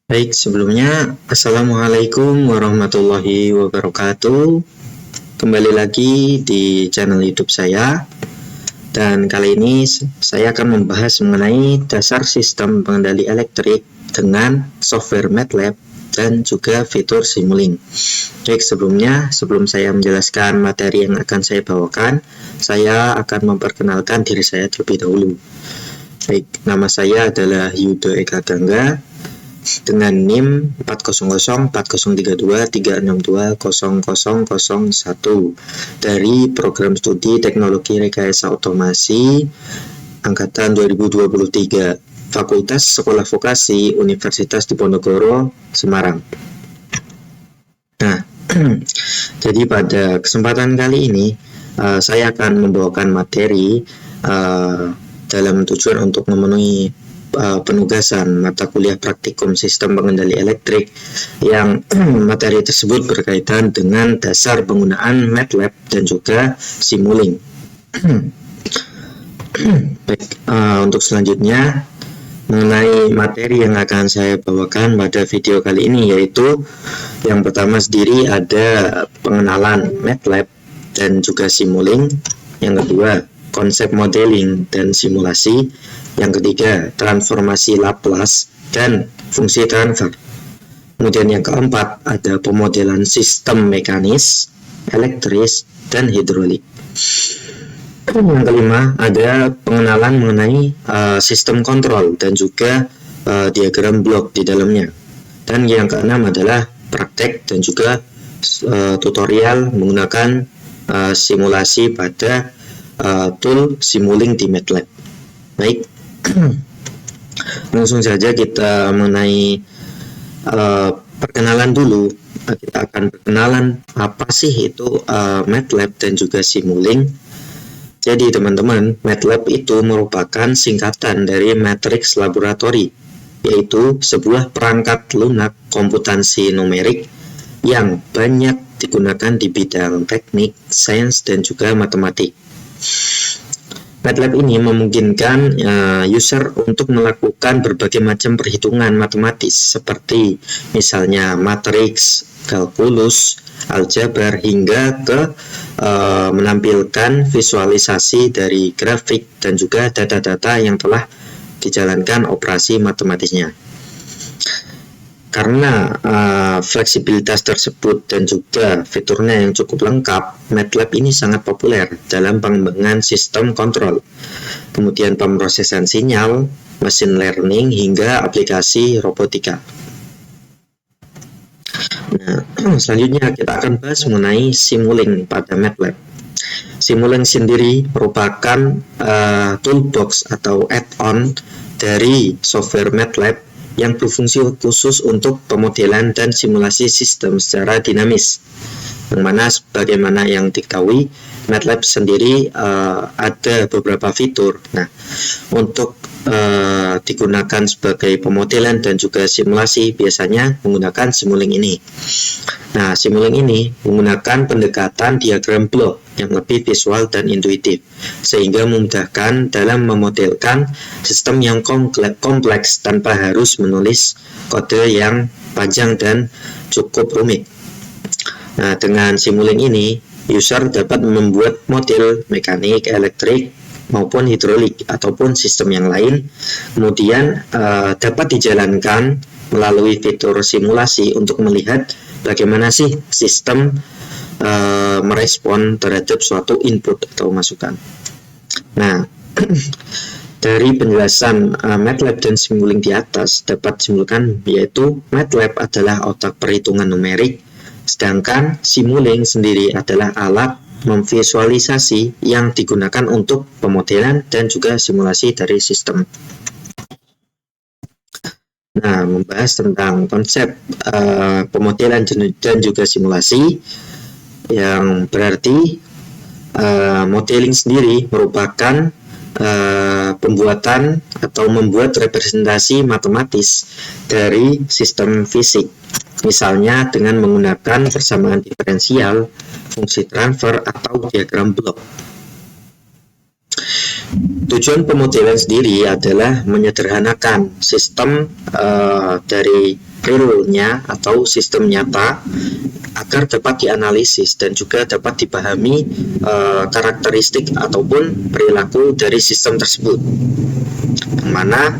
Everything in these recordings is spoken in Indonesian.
Baik, sebelumnya Assalamualaikum warahmatullahi wabarakatuh. Kembali lagi di channel YouTube saya. Dan kali ini saya akan membahas mengenai dasar sistem pengendali elektrik dengan software MATLAB dan juga fitur Simulink. Baik, sebelum saya menjelaskan materi yang akan saya bawakan, saya akan memperkenalkan diri saya terlebih dahulu. Baik, nama saya adalah Yudo Eka Gangga dengan NIM 400403236200001 dari Program Studi Teknologi Rekayasa Otomasi Angkatan 2023, Fakultas Sekolah Vokasi Universitas Diponegoro, Semarang. Nah, jadi pada kesempatan kali ini saya akan membawakan materi dalam tujuan untuk memenuhi penugasan mata kuliah praktikum sistem pengendali elektrik yang materi tersebut berkaitan dengan dasar penggunaan MATLAB dan juga Simulink. Baik, untuk selanjutnya mengenai materi yang akan saya bawakan pada video kali ini, yaitu yang pertama sendiri ada pengenalan MATLAB dan juga Simulink, yang kedua konsep modeling dan simulasi, yang ketiga transformasi Laplace dan fungsi transfer. Kemudian yang keempat ada pemodelan sistem mekanis, elektris, dan hidrolik. Yang kelima ada pengenalan mengenai sistem kontrol dan juga diagram blok di dalamnya. Dan yang keenam adalah praktek dan juga tutorial menggunakan simulasi pada tool Simulink di MATLAB. Baik, langsung saja kita mengenai perkenalan dulu. Kita akan perkenalan apa sih itu MATLAB dan juga Simulink. Jadi teman-teman, MATLAB itu merupakan singkatan dari Matrix Laboratory, yaitu sebuah perangkat lunak komputansi numerik yang banyak digunakan di bidang teknik, sains, dan juga matematik. MATLAB ini memungkinkan user untuk melakukan berbagai macam perhitungan matematis seperti misalnya matriks, kalkulus, aljabar, hingga ke menampilkan visualisasi dari grafik dan juga data-data yang telah dijalankan operasi matematisnya. Karena fleksibilitas tersebut dan juga fiturnya yang cukup lengkap, MATLAB ini sangat populer dalam pengembangan sistem kontrol, kemudian pemrosesan sinyal, machine learning, hingga aplikasi robotika. Nah, selanjutnya kita akan bahas mengenai Simulink pada MATLAB. Simulink sendiri merupakan toolbox atau add-on dari software MATLAB yang berfungsi khusus untuk pemodelan dan simulasi sistem secara dinamis. Yang mana sebagaimana yang diketahui, MATLAB sendiri ada beberapa fitur. Nah, untuk digunakan sebagai pemodelan dan juga simulasi biasanya menggunakan Simulink ini. Nah, Simulink ini menggunakan pendekatan diagram blok yang lebih visual dan intuitif, sehingga memudahkan dalam memodelkan sistem yang kompleks tanpa harus menulis kode yang panjang dan cukup rumit. Nah, dengan Simulink ini, user dapat membuat model mekanik, elektrik, maupun hidrolik ataupun sistem yang lain, kemudian dapat dijalankan melalui fitur simulasi untuk melihat bagaimana sih sistem merespon terhadap suatu input atau masukan. Nah, dari penjelasan MATLAB dan Simulink di atas dapat disimpulkan yaitu MATLAB adalah otak perhitungan numerik, sedangkan Simulink sendiri adalah alat memvisualisasi yang digunakan untuk pemodelan dan juga simulasi dari sistem. Nah, membahas tentang konsep pemodelan dan juga simulasi, yang berarti modeling sendiri merupakan pembuatan atau membuat representasi matematis dari sistem fisik, misalnya dengan menggunakan persamaan diferensial, fungsi transfer, atau diagram blok. Tujuan pemodelan sendiri adalah menyederhanakan sistem dari realnya atau sistem nyata agar dapat dianalisis dan juga dapat dipahami karakteristik ataupun perilaku dari sistem tersebut. Yang mana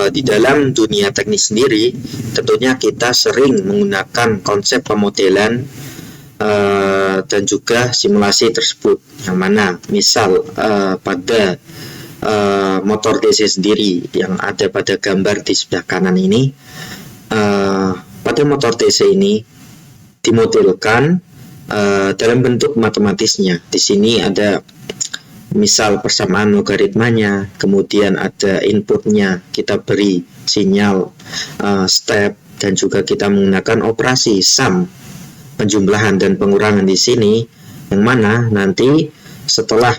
di dalam dunia teknik sendiri tentunya kita sering menggunakan konsep pemodelan dan juga simulasi tersebut, yang mana misal pada motor DC sendiri yang ada pada gambar di sebelah kanan ini, pada motor DC ini dimodelkan dalam bentuk matematisnya. Di sini ada misal persamaan logaritmanya, kemudian ada inputnya, kita beri sinyal step, dan juga kita menggunakan operasi sum, penjumlahan dan pengurangan di sini, yang mana nanti setelah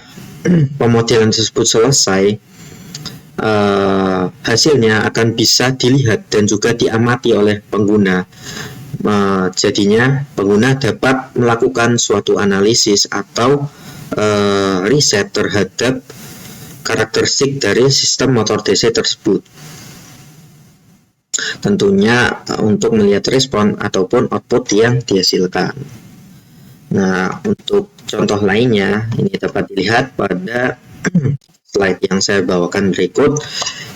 pemodelan tersebut selesai, hasilnya akan bisa dilihat dan juga diamati oleh pengguna. Jadinya pengguna dapat melakukan suatu analisis atau riset terhadap karakteristik dari sistem motor DC tersebut. Tentunya untuk melihat respon ataupun output yang dihasilkan. Nah, untuk contoh lainnya ini dapat dilihat pada slide yang saya bawakan berikut,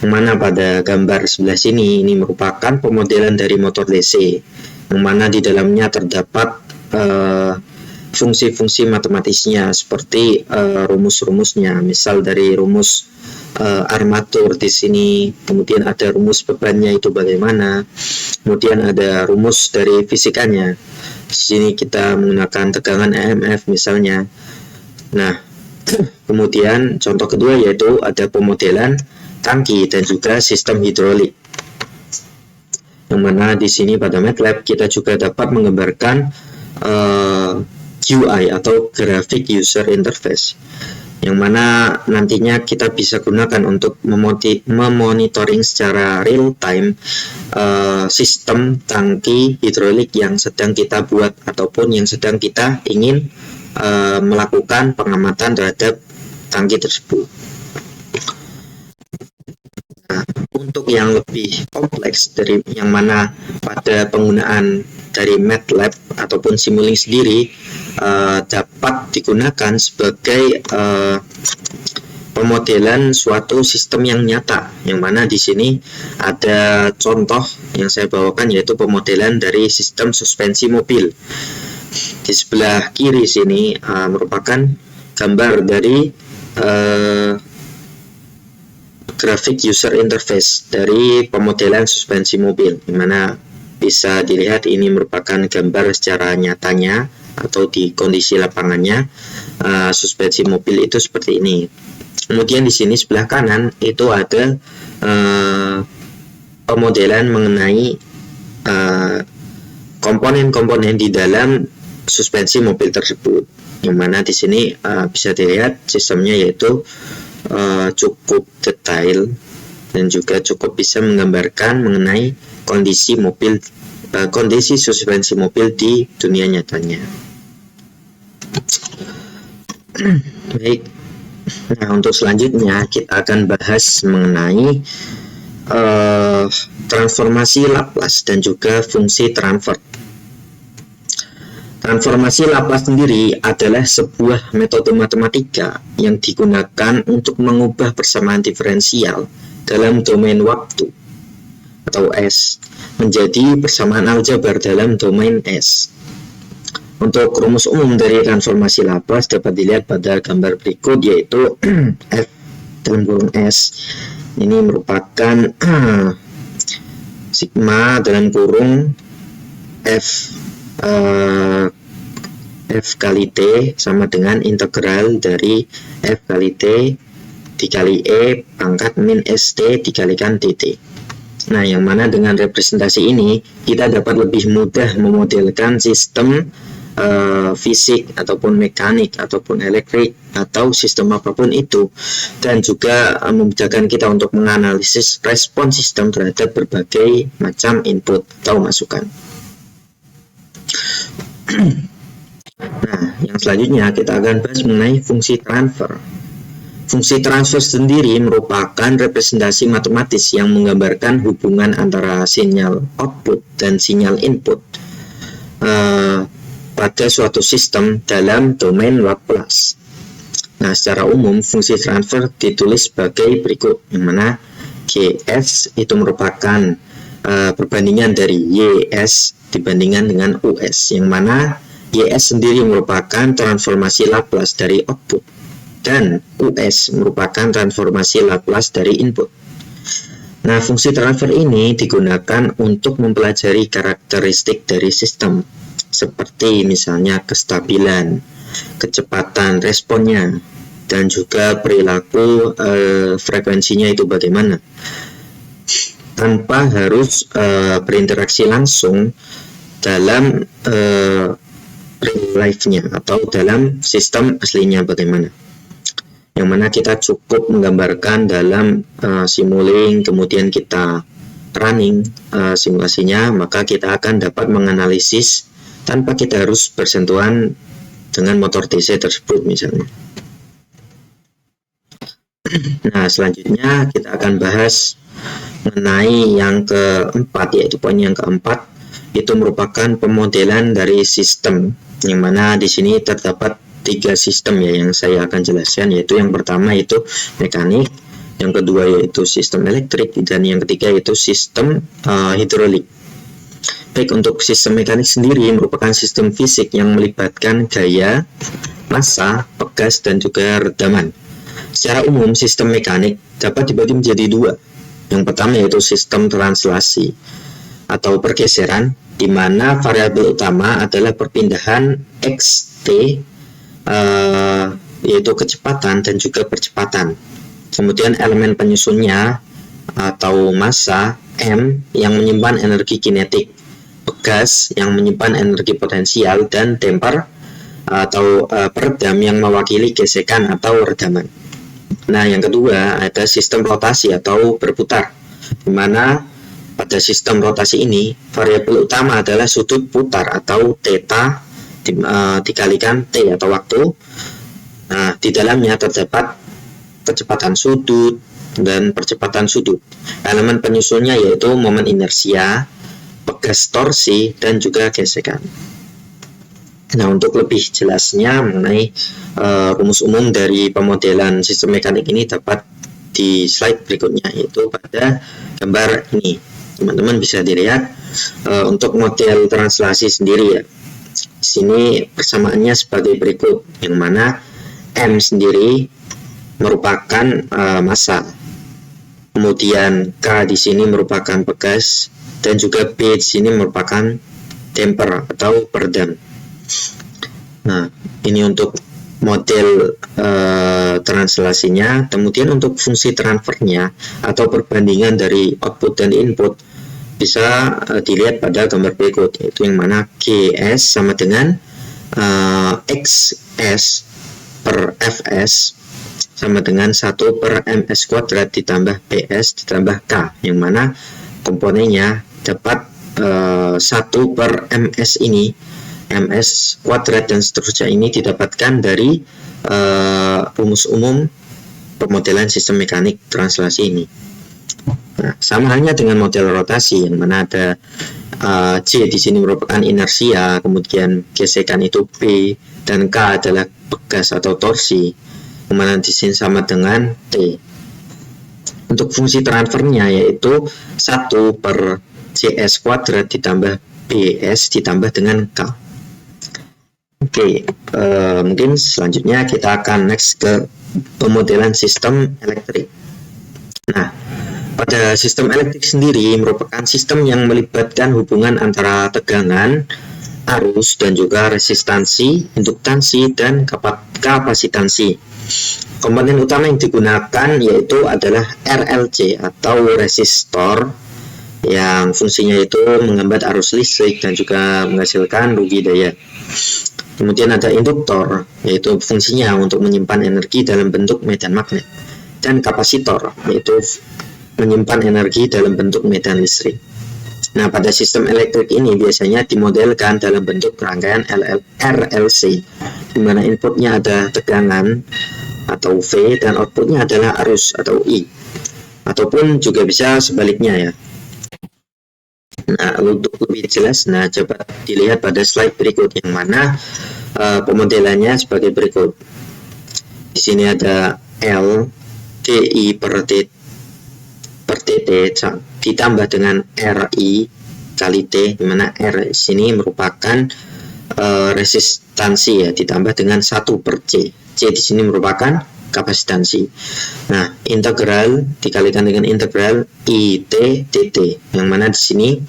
yang mana pada gambar sebelah sini ini merupakan pemodelan dari motor DC, yang mana di dalamnya terdapat fungsi-fungsi matematisnya seperti rumus-rumusnya, misal dari rumus armatur di sini, kemudian ada rumus bebannya itu bagaimana, kemudian ada rumus dari fisikanya. Di sini kita menggunakan tegangan EMF misalnya. Nah, kemudian contoh kedua yaitu ada pemodelan tangki dan juga sistem hidrolik, yang mana di sini pada MATLAB kita juga dapat menggambarkan UI atau Graphic User Interface, yang mana nantinya kita bisa gunakan untuk memonitoring secara real time sistem tangki hidrolik yang sedang kita buat ataupun yang sedang kita ingin melakukan pengamatan terhadap tangki tersebut. Nah, untuk yang lebih kompleks dari yang mana pada penggunaan dari MATLAB ataupun Simulink sendiri dapat digunakan sebagai pemodelan suatu sistem yang nyata, yang mana di sini ada contoh yang saya bawakan yaitu pemodelan dari sistem suspensi mobil. Di sebelah kiri sini merupakan gambar dari graphic user interface dari pemodelan suspensi mobil, di mana bisa dilihat ini merupakan gambar secara nyatanya atau di kondisi lapangannya suspensi mobil itu seperti ini. Kemudian di sini sebelah kanan itu ada pemodelan mengenai komponen-komponen di dalam suspensi mobil tersebut, yang mana di sini bisa dilihat sistemnya yaitu cukup detail dan juga cukup bisa menggambarkan mengenai kondisi mobil, kondisi suspensi mobil di dunia nyatanya. Baik, nah untuk selanjutnya kita akan bahas mengenai transformasi Laplace dan juga fungsi transfer. Transformasi Laplace sendiri adalah sebuah metode matematika yang digunakan untuk mengubah persamaan diferensial dalam domain waktu atau S menjadi persamaan aljabar dalam domain S. Untuk rumus umum dari transformasi Laplace dapat dilihat pada gambar berikut, yaitu F dalam kurung S ini merupakan sigma dalam kurung F kali T sama dengan integral dari F kali T dikali E pangkat min ST dikalikan dt. Nah, yang mana dengan representasi ini kita dapat lebih mudah memodelkan sistem fisik ataupun mekanik ataupun elektrik atau sistem apapun itu, dan juga memudahkan kita untuk menganalisis respon sistem terhadap berbagai macam input atau masukan. Nah, yang selanjutnya kita akan bahas mengenai fungsi transfer. Fungsi transfer sendiri merupakan representasi matematis yang menggambarkan hubungan antara sinyal output dan sinyal input pada suatu sistem dalam domain Laplace. Nah, secara umum fungsi transfer ditulis sebagai berikut, yang mana GS itu merupakan perbandingan dari YS dibandingkan dengan US, yang mana YS sendiri merupakan transformasi Laplace dari output dan US merupakan transformasi Laplace dari input. Nah, fungsi transfer ini digunakan untuk mempelajari karakteristik dari sistem, seperti misalnya kestabilan, kecepatan responnya, dan juga perilaku frekuensinya itu bagaimana, tanpa harus berinteraksi langsung dalam real life-nya atau dalam sistem aslinya bagaimana. Yang mana kita cukup menggambarkan dalam Simulink, kemudian kita running simulasinya, maka kita akan dapat menganalisis tanpa kita harus bersentuhan dengan motor DC tersebut misalnya. Nah, selanjutnya kita akan bahas mengenai yang keempat, yaitu poin yang keempat, itu merupakan pemodelan dari sistem, yang mana di sini terdapat 3 sistem ya yang saya akan jelaskan, yaitu yang pertama yaitu mekanik, yang kedua yaitu sistem elektrik, dan yang ketiga yaitu sistem hidrolik. Baik, untuk sistem mekanik sendiri merupakan sistem fisik yang melibatkan gaya, massa, pegas, dan juga redaman. Secara umum sistem mekanik dapat dibagi menjadi 2. Yang pertama yaitu sistem translasi atau pergeseran, di mana variabel utama adalah perpindahan xt, yaitu kecepatan dan juga percepatan. Kemudian elemen penyusunnya atau massa M yang menyimpan energi kinetik, pegas yang menyimpan energi potensial, dan damper atau peredam yang mewakili gesekan atau redaman. Nah, yang kedua ada sistem rotasi atau berputar, di mana pada sistem rotasi ini variabel utama adalah sudut putar atau theta dikalikan T atau waktu. Nah, di dalamnya terdapat kecepatan sudut dan percepatan sudut. Elemen penyusunnya yaitu momen inersia, pegas torsi, dan juga gesekan. Nah, untuk lebih jelasnya mengenai rumus umum dari pemodelan sistem mekanik ini dapat di slide berikutnya, yaitu pada gambar ini. Teman-teman bisa dilihat untuk model translasi sendiri ya. Di sini persamaannya sebagai berikut, yang mana M sendiri merupakan massa, kemudian K di sini merupakan pegas, dan juga B di sini merupakan damper atau peredam. Nah, ini untuk model translasinya. Kemudian untuk fungsi transfernya atau perbandingan dari output dan input bisa dilihat pada gambar berikut, yaitu yang mana GS sama dengan XS per Fs sama dengan 1 per Ms kuadrat ditambah PS ditambah K, yang mana komponennya dapat 1 per Ms ini, Ms kuadrat dan seterusnya ini didapatkan dari rumus umum pemodelan sistem mekanik translasi ini. Nah, sama halnya dengan model rotasi, yang mana ada J di sini merupakan inersia, kemudian gesekan itu P, dan K adalah pegas atau torsi, yang mana di sini sama dengan T. Untuk fungsi transfernya yaitu 1 per CS kuadrat ditambah BS ditambah dengan K. Oke, mungkin selanjutnya kita akan next ke pemodelan sistem elektrik. Nah, pada sistem elektrik sendiri merupakan sistem yang melibatkan hubungan antara tegangan, arus, dan juga resistansi, induktansi, dan kapasitansi. Komponen utama yang digunakan yaitu adalah RLC atau resistor, yang fungsinya itu menghambat arus listrik dan juga menghasilkan rugi daya. Kemudian ada induktor, yaitu fungsinya untuk menyimpan energi dalam bentuk medan magnet, dan kapasitor, yaitu menyimpan energi dalam bentuk medan listrik. Nah, pada sistem elektrik ini biasanya dimodelkan dalam bentuk rangkaian RLC, di mana inputnya ada tegangan, atau V, dan outputnya adalah arus atau I, ataupun juga bisa sebaliknya ya. Nah, untuk lebih jelas, coba dilihat pada slide berikut, yang mana pemodelannya sebagai berikut. Di sini ada L DI per TT ditambah dengan RI kali T, di mana R di sini merupakan resistansi ya, ditambah dengan 1 per C. C di sini merupakan kapasitansi. Nah, integral dikalikan dengan integral IT dt, yang mana di sini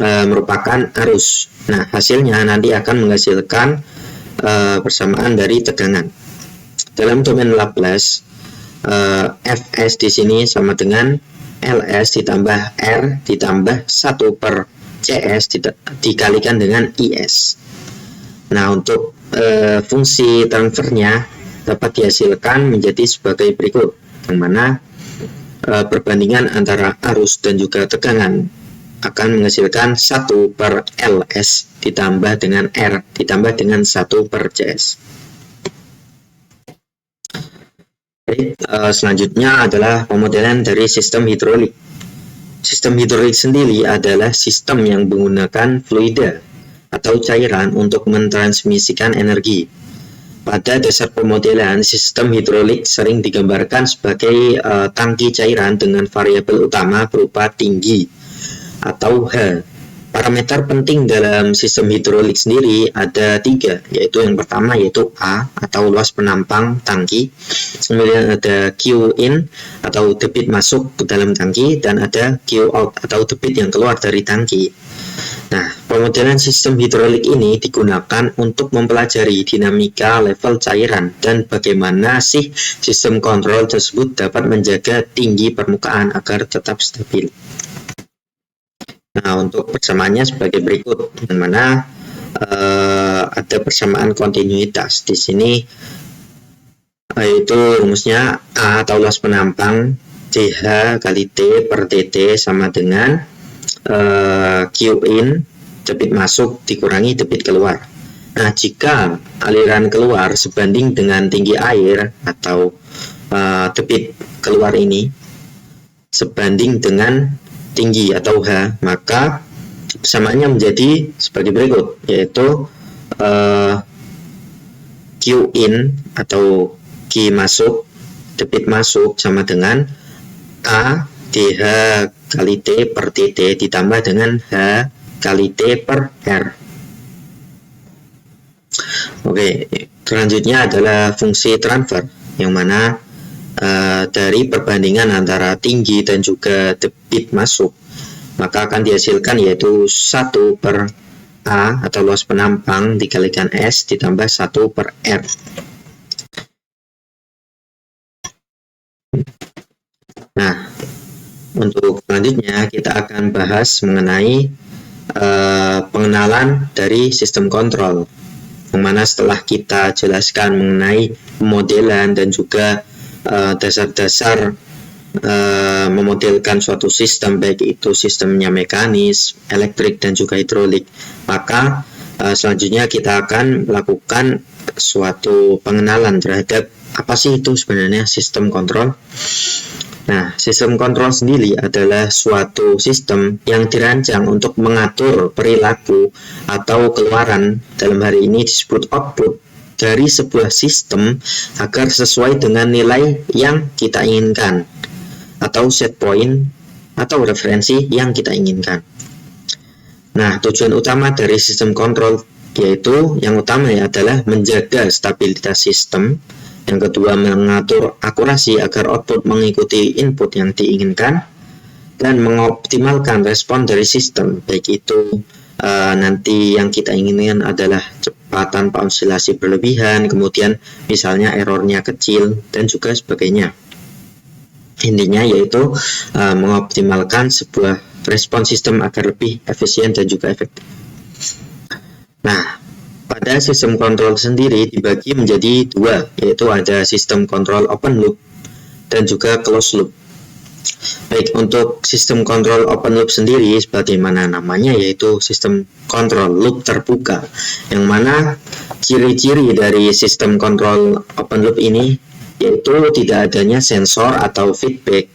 merupakan arus. Nah, hasilnya nanti akan menghasilkan persamaan dari tegangan. Dalam domain Laplace, Fs di sini sama dengan Ls ditambah R ditambah 1 per Cs dikalikan dengan Is. Nah, untuk fungsi transfernya dapat dihasilkan menjadi sebagai berikut, yang mana perbandingan antara arus dan juga tegangan akan menghasilkan 1 per Ls ditambah dengan R ditambah dengan 1 per Cs. Selanjutnya adalah pemodelan dari sistem hidrolik. Sistem hidrolik sendiri adalah sistem yang menggunakan fluida atau cairan untuk mentransmisikan energi. Pada dasar pemodelan, sistem hidrolik sering digambarkan sebagai tangki cairan dengan variabel utama berupa tinggi atau H. Parameter penting dalam sistem hidrolik sendiri ada 3, yaitu yang pertama yaitu A atau luas penampang tangki, kemudian ada Q in atau debit masuk ke dalam tangki, dan ada Q out atau debit yang keluar dari tangki. Nah, pemodelan sistem hidrolik ini digunakan untuk mempelajari dinamika level cairan dan bagaimana sih sistem kontrol tersebut dapat menjaga tinggi permukaan agar tetap stabil. Nah, untuk persamaannya sebagai berikut, yang mana ada persamaan kontinuitas di sini, yaitu rumusnya A atau luas penampang CH kali T per TT sama dengan Q in debit masuk dikurangi debit keluar. Nah, jika aliran keluar sebanding dengan tinggi air atau debit keluar ini sebanding dengan tinggi atau H, maka persamaannya menjadi sebagai berikut, yaitu Q in atau Q masuk debit masuk sama dengan A dH kali T per TT ditambah dengan H kali T per R. Oke, selanjutnya adalah fungsi transfer, yang mana dari perbandingan antara tinggi dan juga debit masuk, maka akan dihasilkan yaitu 1 per A atau luas penampang dikalikan S ditambah 1 per R. Nah, untuk selanjutnya kita akan bahas mengenai pengenalan dari sistem kontrol, yang mana setelah kita jelaskan mengenai pemodelan dan juga dasar-dasar memodelkan suatu sistem, baik itu sistemnya mekanis, elektrik, dan juga hidrolik, maka selanjutnya kita akan melakukan suatu pengenalan terhadap apa sih itu sebenarnya sistem kontrol. Nah, sistem kontrol sendiri adalah suatu sistem yang dirancang untuk mengatur perilaku atau keluaran, dalam hari ini disebut output, dari sebuah sistem agar sesuai dengan nilai yang kita inginkan atau set point atau referensi yang kita inginkan. Nah, tujuan utama dari sistem kontrol yaitu yang utama adalah menjaga stabilitas sistem, yang kedua mengatur akurasi agar output mengikuti input yang diinginkan, dan mengoptimalkan respon dari sistem, baik itu nanti yang kita inginkan adalah cepat tanpa oscilasi berlebihan, kemudian misalnya errornya kecil, dan juga sebagainya. Intinya yaitu mengoptimalkan sebuah respon sistem agar lebih efisien dan juga efektif. Nah, pada sistem kontrol sendiri dibagi menjadi 2, yaitu ada sistem kontrol open loop dan juga closed loop. Baik, untuk sistem kontrol open loop sendiri sebagaimana namanya, yaitu sistem kontrol loop terbuka, yang mana ciri-ciri dari sistem kontrol open loop ini yaitu tidak adanya sensor atau feedback.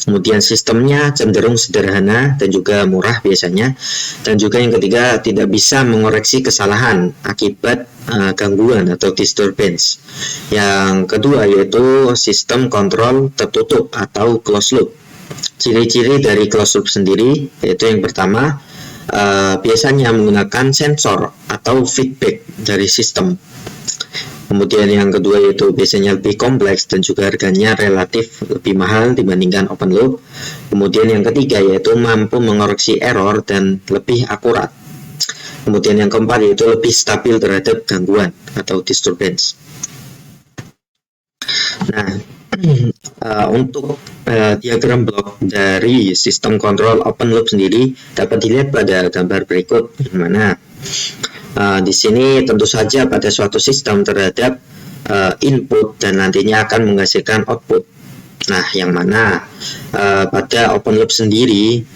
Kemudian sistemnya cenderung sederhana dan juga murah biasanya. Dan juga yang ketiga, tidak bisa mengoreksi kesalahan akibat gangguan atau disturbance. Yang kedua yaitu sistem kontrol tertutup atau closed loop. Ciri-ciri dari closed loop sendiri yaitu yang pertama, biasanya menggunakan sensor atau feedback dari sistem. Kemudian yang kedua yaitu biasanya lebih kompleks dan juga harganya relatif lebih mahal dibandingkan open loop. Kemudian yang ketiga yaitu mampu mengoreksi error dan lebih akurat. Kemudian yang keempat yaitu lebih stabil terhadap gangguan atau disturbance. Nah, untuk diagram blok dari sistem kontrol open loop sendiri dapat dilihat pada gambar berikut, di mana di sini tentu saja pada suatu sistem terhadap input dan nantinya akan menghasilkan output. Nah, yang mana pada open loop sendiri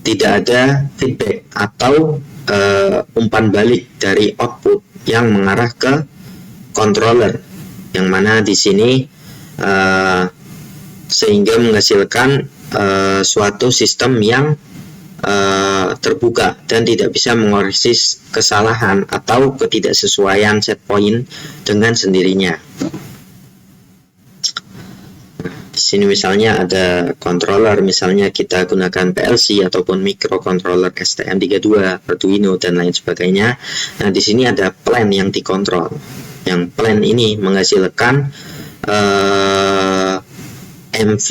tidak ada feedback atau umpan balik dari output yang mengarah ke controller, yang mana di sini sehingga menghasilkan suatu sistem yang terbuka dan tidak bisa mengoreksi kesalahan atau ketidaksesuaian set point dengan sendirinya. Di sini misalnya ada controller, misalnya kita gunakan PLC ataupun microcontroller STM32, Arduino dan lain sebagainya. Nah, di sini ada plan yang dikontrol. Yang plan ini menghasilkan MV,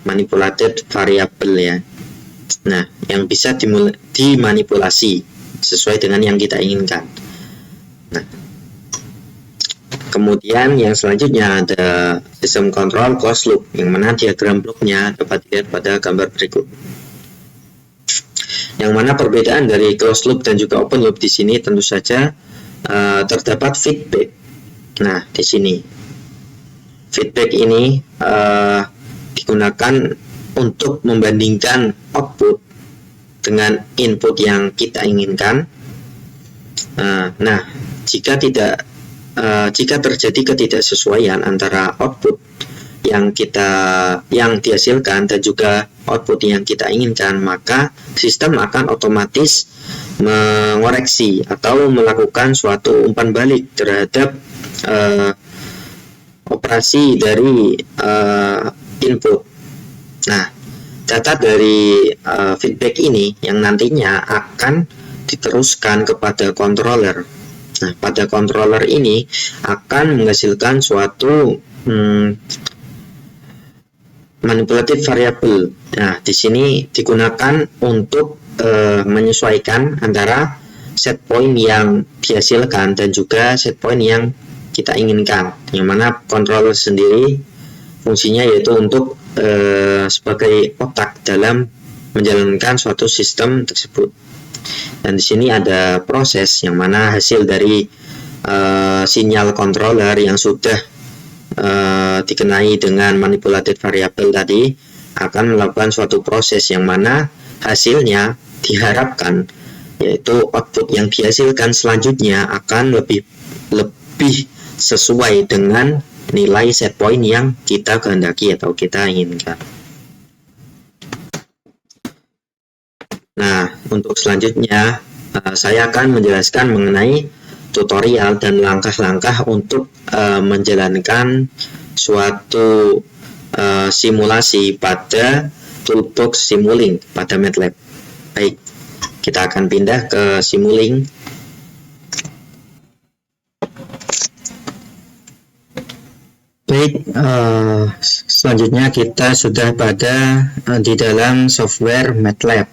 manipulated variable ya. Nah, yang bisa dimanipulasi sesuai dengan yang kita inginkan. Nah, kemudian yang selanjutnya ada sistem kontrol closed loop, yang mana diagram bloknya dapat dilihat pada gambar berikut. Yang mana perbedaan dari closed loop dan juga open loop di sini tentu saja terdapat feedback. Nah, di sini feedback ini digunakan untuk membandingkan output dengan input yang kita inginkan. Nah, jika terjadi ketidaksesuaian antara output yang dihasilkan dan juga output yang kita inginkan, maka sistem akan otomatis mengoreksi atau melakukan suatu umpan balik terhadap operasi dari input. Nah, data dari feedback ini yang nantinya akan diteruskan kepada controller. Nah, pada controller ini akan menghasilkan suatu manipulated variable. Nah, di sini digunakan untuk menyesuaikan antara set point yang dihasilkan dan juga set point yang kita inginkan. Yang mana controller sendiri fungsinya yaitu untuk sebagai otak dalam menjalankan suatu sistem tersebut. Dan di sini ada proses yang mana hasil dari sinyal controller yang sudah dikenai dengan manipulated variable tadi akan melakukan suatu proses yang mana hasilnya diharapkan yaitu output yang dihasilkan selanjutnya akan lebih sesuai dengan nilai set point yang kita kehendaki atau kita inginkan. Nah, untuk selanjutnya saya akan menjelaskan mengenai tutorial dan langkah-langkah untuk menjalankan suatu simulasi pada Toolbox Simulink pada MATLAB. Baik, kita akan pindah ke Simulink. Baik, selanjutnya kita sudah di dalam software MATLAB,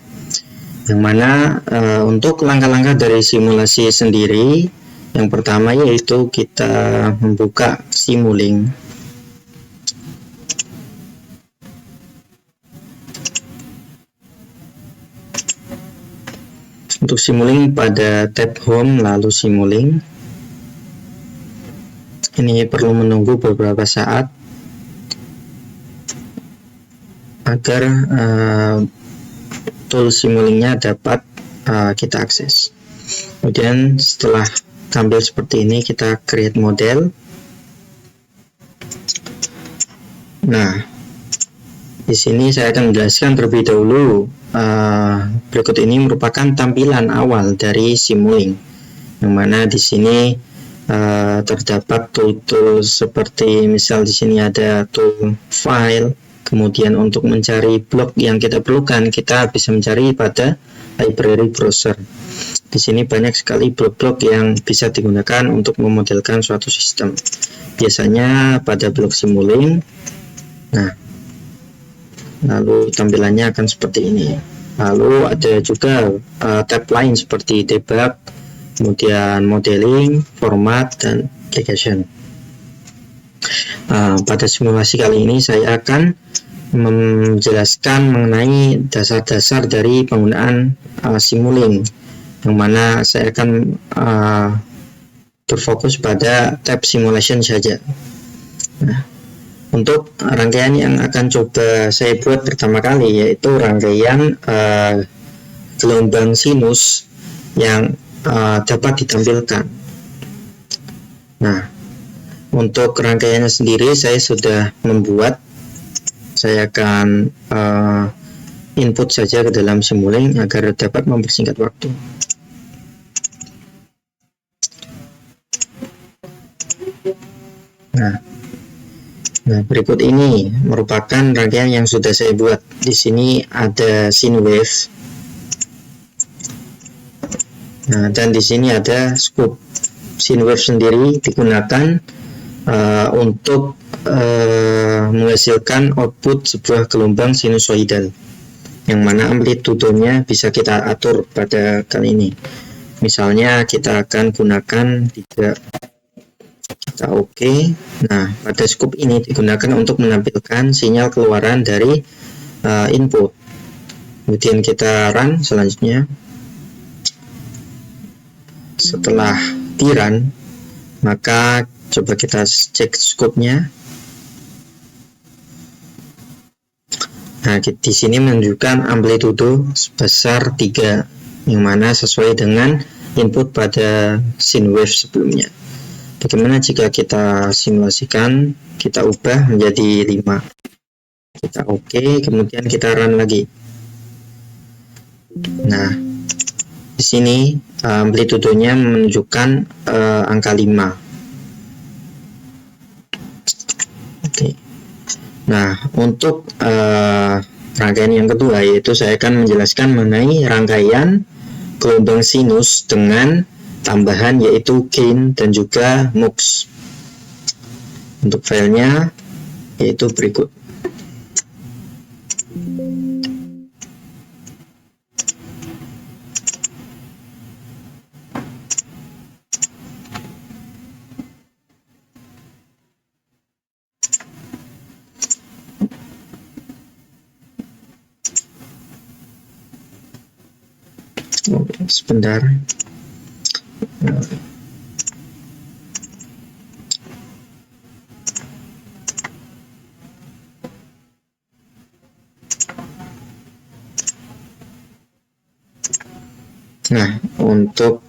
yang mana untuk langkah-langkah dari simulasi sendiri, yang pertama yaitu kita membuka Simulink. Untuk Simulink pada tab Home lalu Simulink. Ini perlu menunggu beberapa saat agar tool Simulink-nya dapat kita akses. Kemudian setelah tampil seperti ini, kita create model. Nah, di sini saya akan menjelaskan terlebih dahulu. Berikut ini merupakan tampilan awal dari Simulink, yang mana di sini terdapat tool-tool seperti misal di sini ada tool file. Kemudian untuk mencari blok yang kita perlukan, kita bisa mencari pada library browser. Di sini banyak sekali blok-blok yang bisa digunakan untuk memodelkan suatu sistem. Biasanya pada blok Simulink. Nah, lalu tampilannya akan seperti ini. Lalu ada juga tab lain seperti debug, kemudian modeling, format, dan application. Pada simulasi kali ini saya akan menjelaskan mengenai dasar-dasar dari penggunaan Simulink, yang mana saya akan berfokus pada tab simulation saja. Nah, untuk rangkaian yang akan coba saya buat pertama kali yaitu rangkaian gelombang sinus yang dapat ditampilkan. Nah, untuk rangkaiannya sendiri saya sudah membuat. Saya akan input saja ke dalam Simulink agar dapat mempersingkat waktu. Nah, berikut ini merupakan rangkaian yang sudah saya buat. Di sini ada sine wave. Nah, dan di sini ada scope. Sine wave sendiri digunakan untuk menghasilkan output sebuah gelombang sinusoidal, yang mana amplitudenya bisa kita atur pada kali ini. Misalnya kita akan gunakan 3. Kita oke. Nah, pada scope ini digunakan untuk menampilkan sinyal keluaran dari input. Kemudian kita run selanjutnya. Setelah di run, maka coba kita cek scope-nya. Nah, di sini menunjukkan amplitudo sebesar 3, yang mana sesuai dengan input pada sine wave sebelumnya. Bagaimana jika kita simulasikan, kita ubah menjadi 5. Kita oke, kemudian kita run lagi. Nah, di sini amplitudonya menunjukkan angka 5. Oke. Nah, untuk rangkaian yang kedua, yaitu saya akan menjelaskan mengenai rangkaian gelombang sinus dengan tambahan yaitu gain dan juga mux. Untuk filenya yaitu berikut. Sebentar. Nah, untuk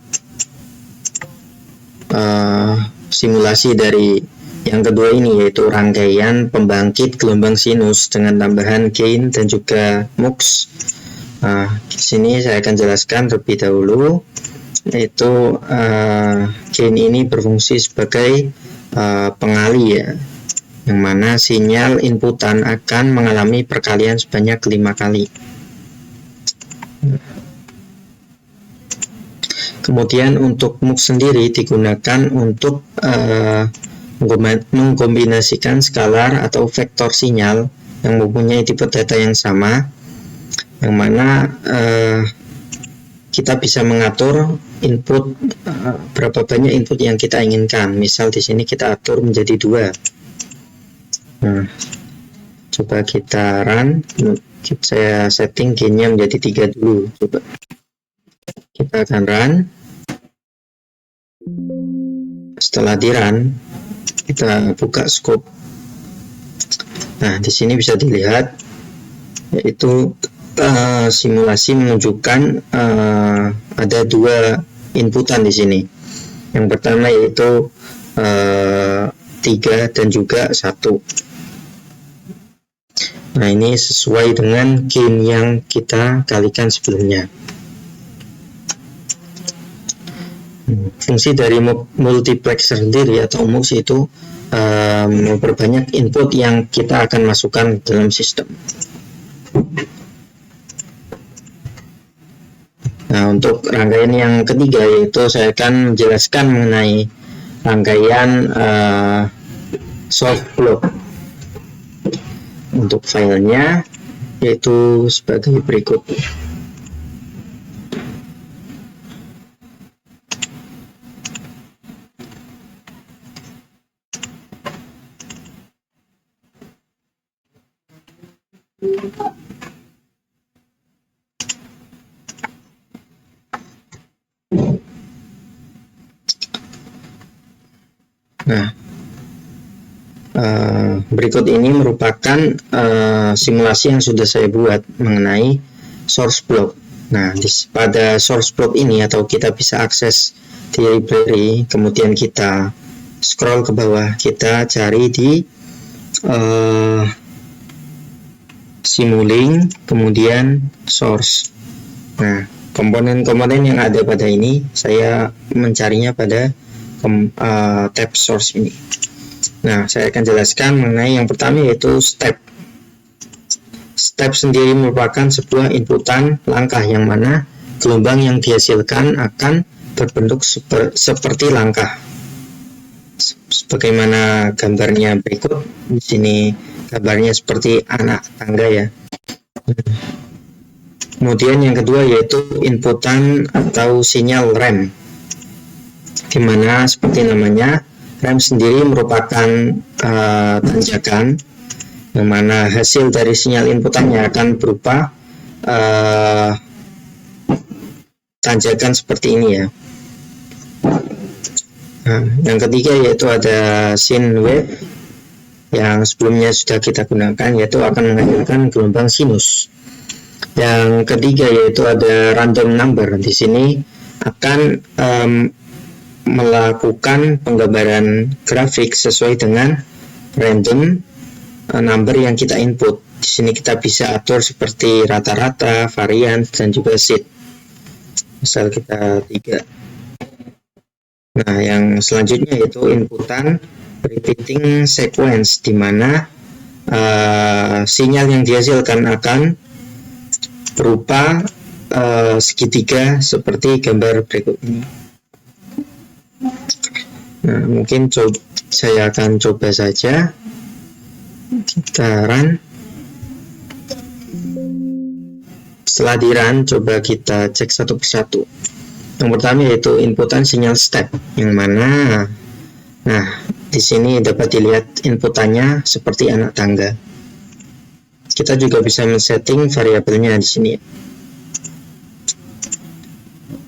simulasi dari yang kedua ini, yaitu rangkaian pembangkit gelombang sinus dengan tambahan gain dan juga mux. Di sini saya akan jelaskan terlebih dahulu, yaitu gain ini berfungsi sebagai pengali, ya, yang mana sinyal inputan akan mengalami perkalian sebanyak 5 kali. Kemudian untuk mux sendiri digunakan untuk mengkombinasikan skalar atau vektor sinyal yang mempunyai tipe data yang sama, yang mana kita bisa mengatur input berapa banyak input yang kita inginkan. Misal di sini kita atur menjadi 2. Nah, coba kita run. Saya setting gainnya menjadi 3 dulu. Coba kita akan run. Setelah di run, kita buka scope. Nah, di sini bisa dilihat, yaitu simulasi menunjukkan ada 2 inputan di sini. Yang pertama yaitu 3 dan juga 1. Nah, ini sesuai dengan gain yang kita kalikan sebelumnya. Fungsi dari multiplexer sendiri atau MUX itu memperbanyak input yang kita akan masukkan dalam sistem. Nah, untuk rangkaian yang ketiga yaitu saya akan menjelaskan mengenai rangkaian source block. Untuk filenya yaitu sebagai berikut. Nah, berikut ini merupakan simulasi yang sudah saya buat mengenai source block. Nah, pada source block ini atau kita bisa akses di library, kemudian kita scroll ke bawah, kita cari di Simulink, kemudian source. Nah, komponen-komponen yang ada pada ini saya mencarinya pada tab source ini. Nah, saya akan jelaskan mengenai yang pertama yaitu step. Step sendiri merupakan sebuah inputan langkah yang mana gelombang yang dihasilkan akan berbentuk seperti langkah. Sebagaimana gambarnya berikut, di sini gambarnya seperti anak tangga ya. Kemudian yang kedua yaitu inputan atau sinyal rem, di mana seperti namanya, rem sendiri merupakan tanjakan yang mana hasil dari sinyal inputannya akan berupa tanjakan seperti ini ya. Nah, yang ketiga yaitu ada sine wave yang sebelumnya sudah kita gunakan, yaitu akan menghasilkan gelombang sinus. Yang ketiga yaitu ada random number, di sini akan melakukan penggambaran grafik sesuai dengan random number yang kita input. Di sini kita bisa atur seperti rata-rata, varian, dan juga seed. Misal kita 3. Nah, yang selanjutnya yaitu inputan repeating sequence, di mana sinyal yang dihasilkan akan berupa segitiga seperti gambar berikut ini. Nah, mungkin saya akan coba saja. Kita run. Setelah di run, coba kita cek satu persatu. Yang pertama yaitu inputan sinyal step, yang mana, nah, di sini dapat dilihat inputannya seperti anak tangga. Kita juga bisa men-setting variabelnya di sini.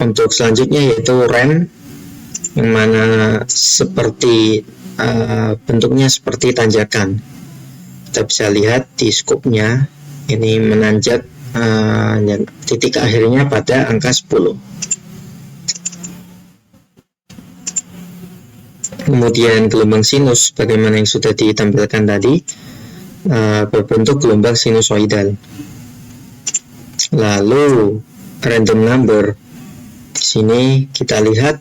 Untuk selanjutnya yaitu rem, yang mana seperti bentuknya seperti tanjakan. Kita bisa lihat di scope-nya ini menanjak titik akhirnya pada angka 10. Kemudian gelombang sinus, bagaimana yang sudah ditampilkan tadi, berbentuk gelombang sinusoidal. Lalu random number, di sini kita lihat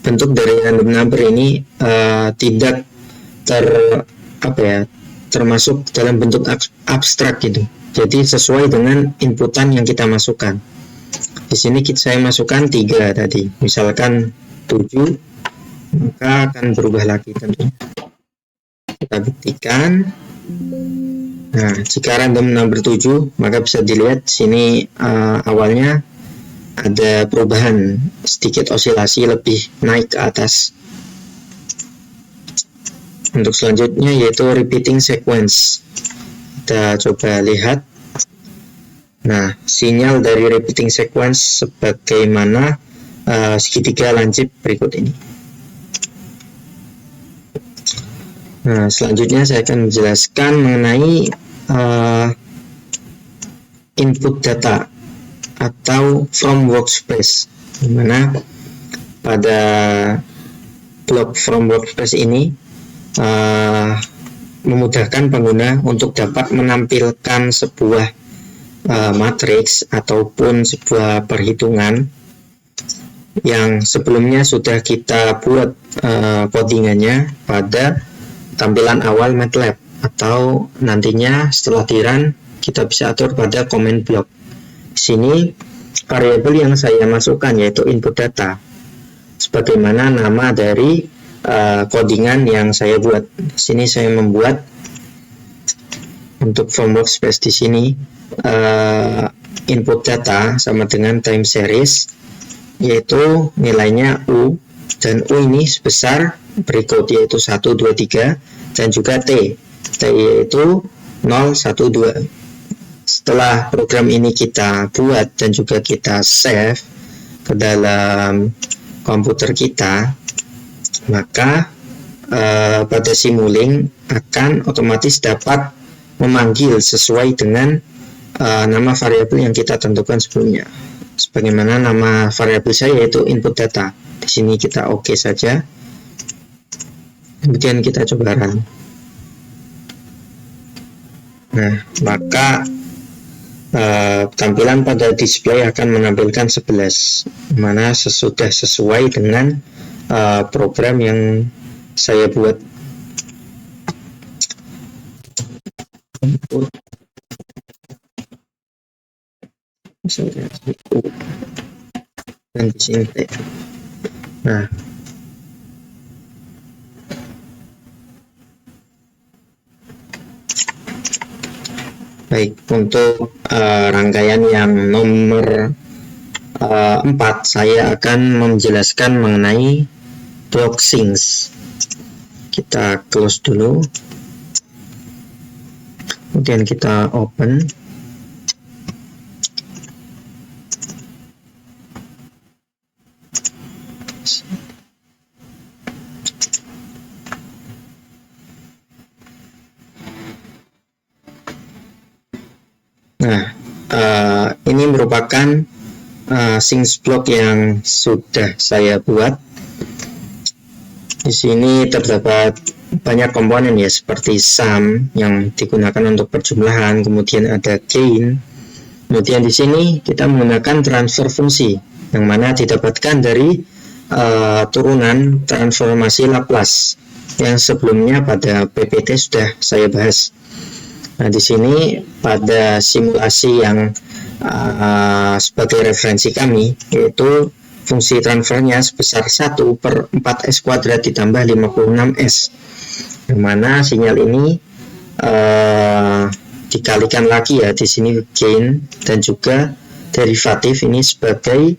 bentuk dari random number ini tidak termasuk dalam bentuk abstrak gitu. Jadi sesuai dengan inputan yang kita masukkan. Di sini saya masukkan 3 tadi, misalkan 7. Maka akan berubah lagi tentunya. Kita buktikan. Nah, jika random number 7, maka bisa dilihat sini awalnya ada perubahan, sedikit osilasi lebih naik ke atas. Untuk selanjutnya yaitu repeating sequence. Kita coba lihat. Nah, sinyal dari repeating sequence sebagaimana segitiga lancip berikut ini. Nah, selanjutnya saya akan menjelaskan mengenai input data atau from workspace, di mana pada blok from workspace ini memudahkan pengguna untuk dapat menampilkan sebuah matriks ataupun sebuah perhitungan yang sebelumnya sudah kita buat codingannya pada tampilan awal MATLAB, atau nantinya setelah di-run kita bisa atur pada command block. Di sini variabel yang saya masukkan yaitu input data, sebagaimana nama dari codingan yang saya buat. Di sini saya membuat untuk form workspace di sini input data sama dengan time series, yaitu nilainya U, dan U ini sebesar berikut, yaitu 1, 2, 3, dan juga T yaitu 0, 1, 2. Setelah program ini kita buat dan juga kita save ke dalam komputer kita, maka pada Simulink akan otomatis dapat memanggil sesuai dengan nama variabel yang kita tentukan sebelumnya. Sebagaimana nama variabel saya yaitu input data. Di sini kita oke saja. Kemudian kita coba run. Nah, maka tampilan pada display akan menampilkan 11, mana sudah sesuai dengan program yang saya buat. Input misalnya U dan di sini T. Nah, baik, untuk rangkaian yang nomor 4 saya akan menjelaskan mengenai block sinks. Kita close dulu, kemudian kita open. Nah, ini merupakan sinks block yang sudah saya buat. Di sini terdapat banyak komponen ya, seperti sum yang digunakan untuk perjumlahan, kemudian ada gain. Kemudian di sini kita menggunakan transfer fungsi yang mana didapatkan dari turunan transformasi Laplace yang sebelumnya pada PPT sudah saya bahas. Nah, di sini pada simulasi yang sebagai referensi kami, yaitu fungsi transfernya sebesar 1/4s² ditambah 56s, yang mana sinyal ini dikalikan lagi ya, di sini gain dan juga derivatif ini sebagai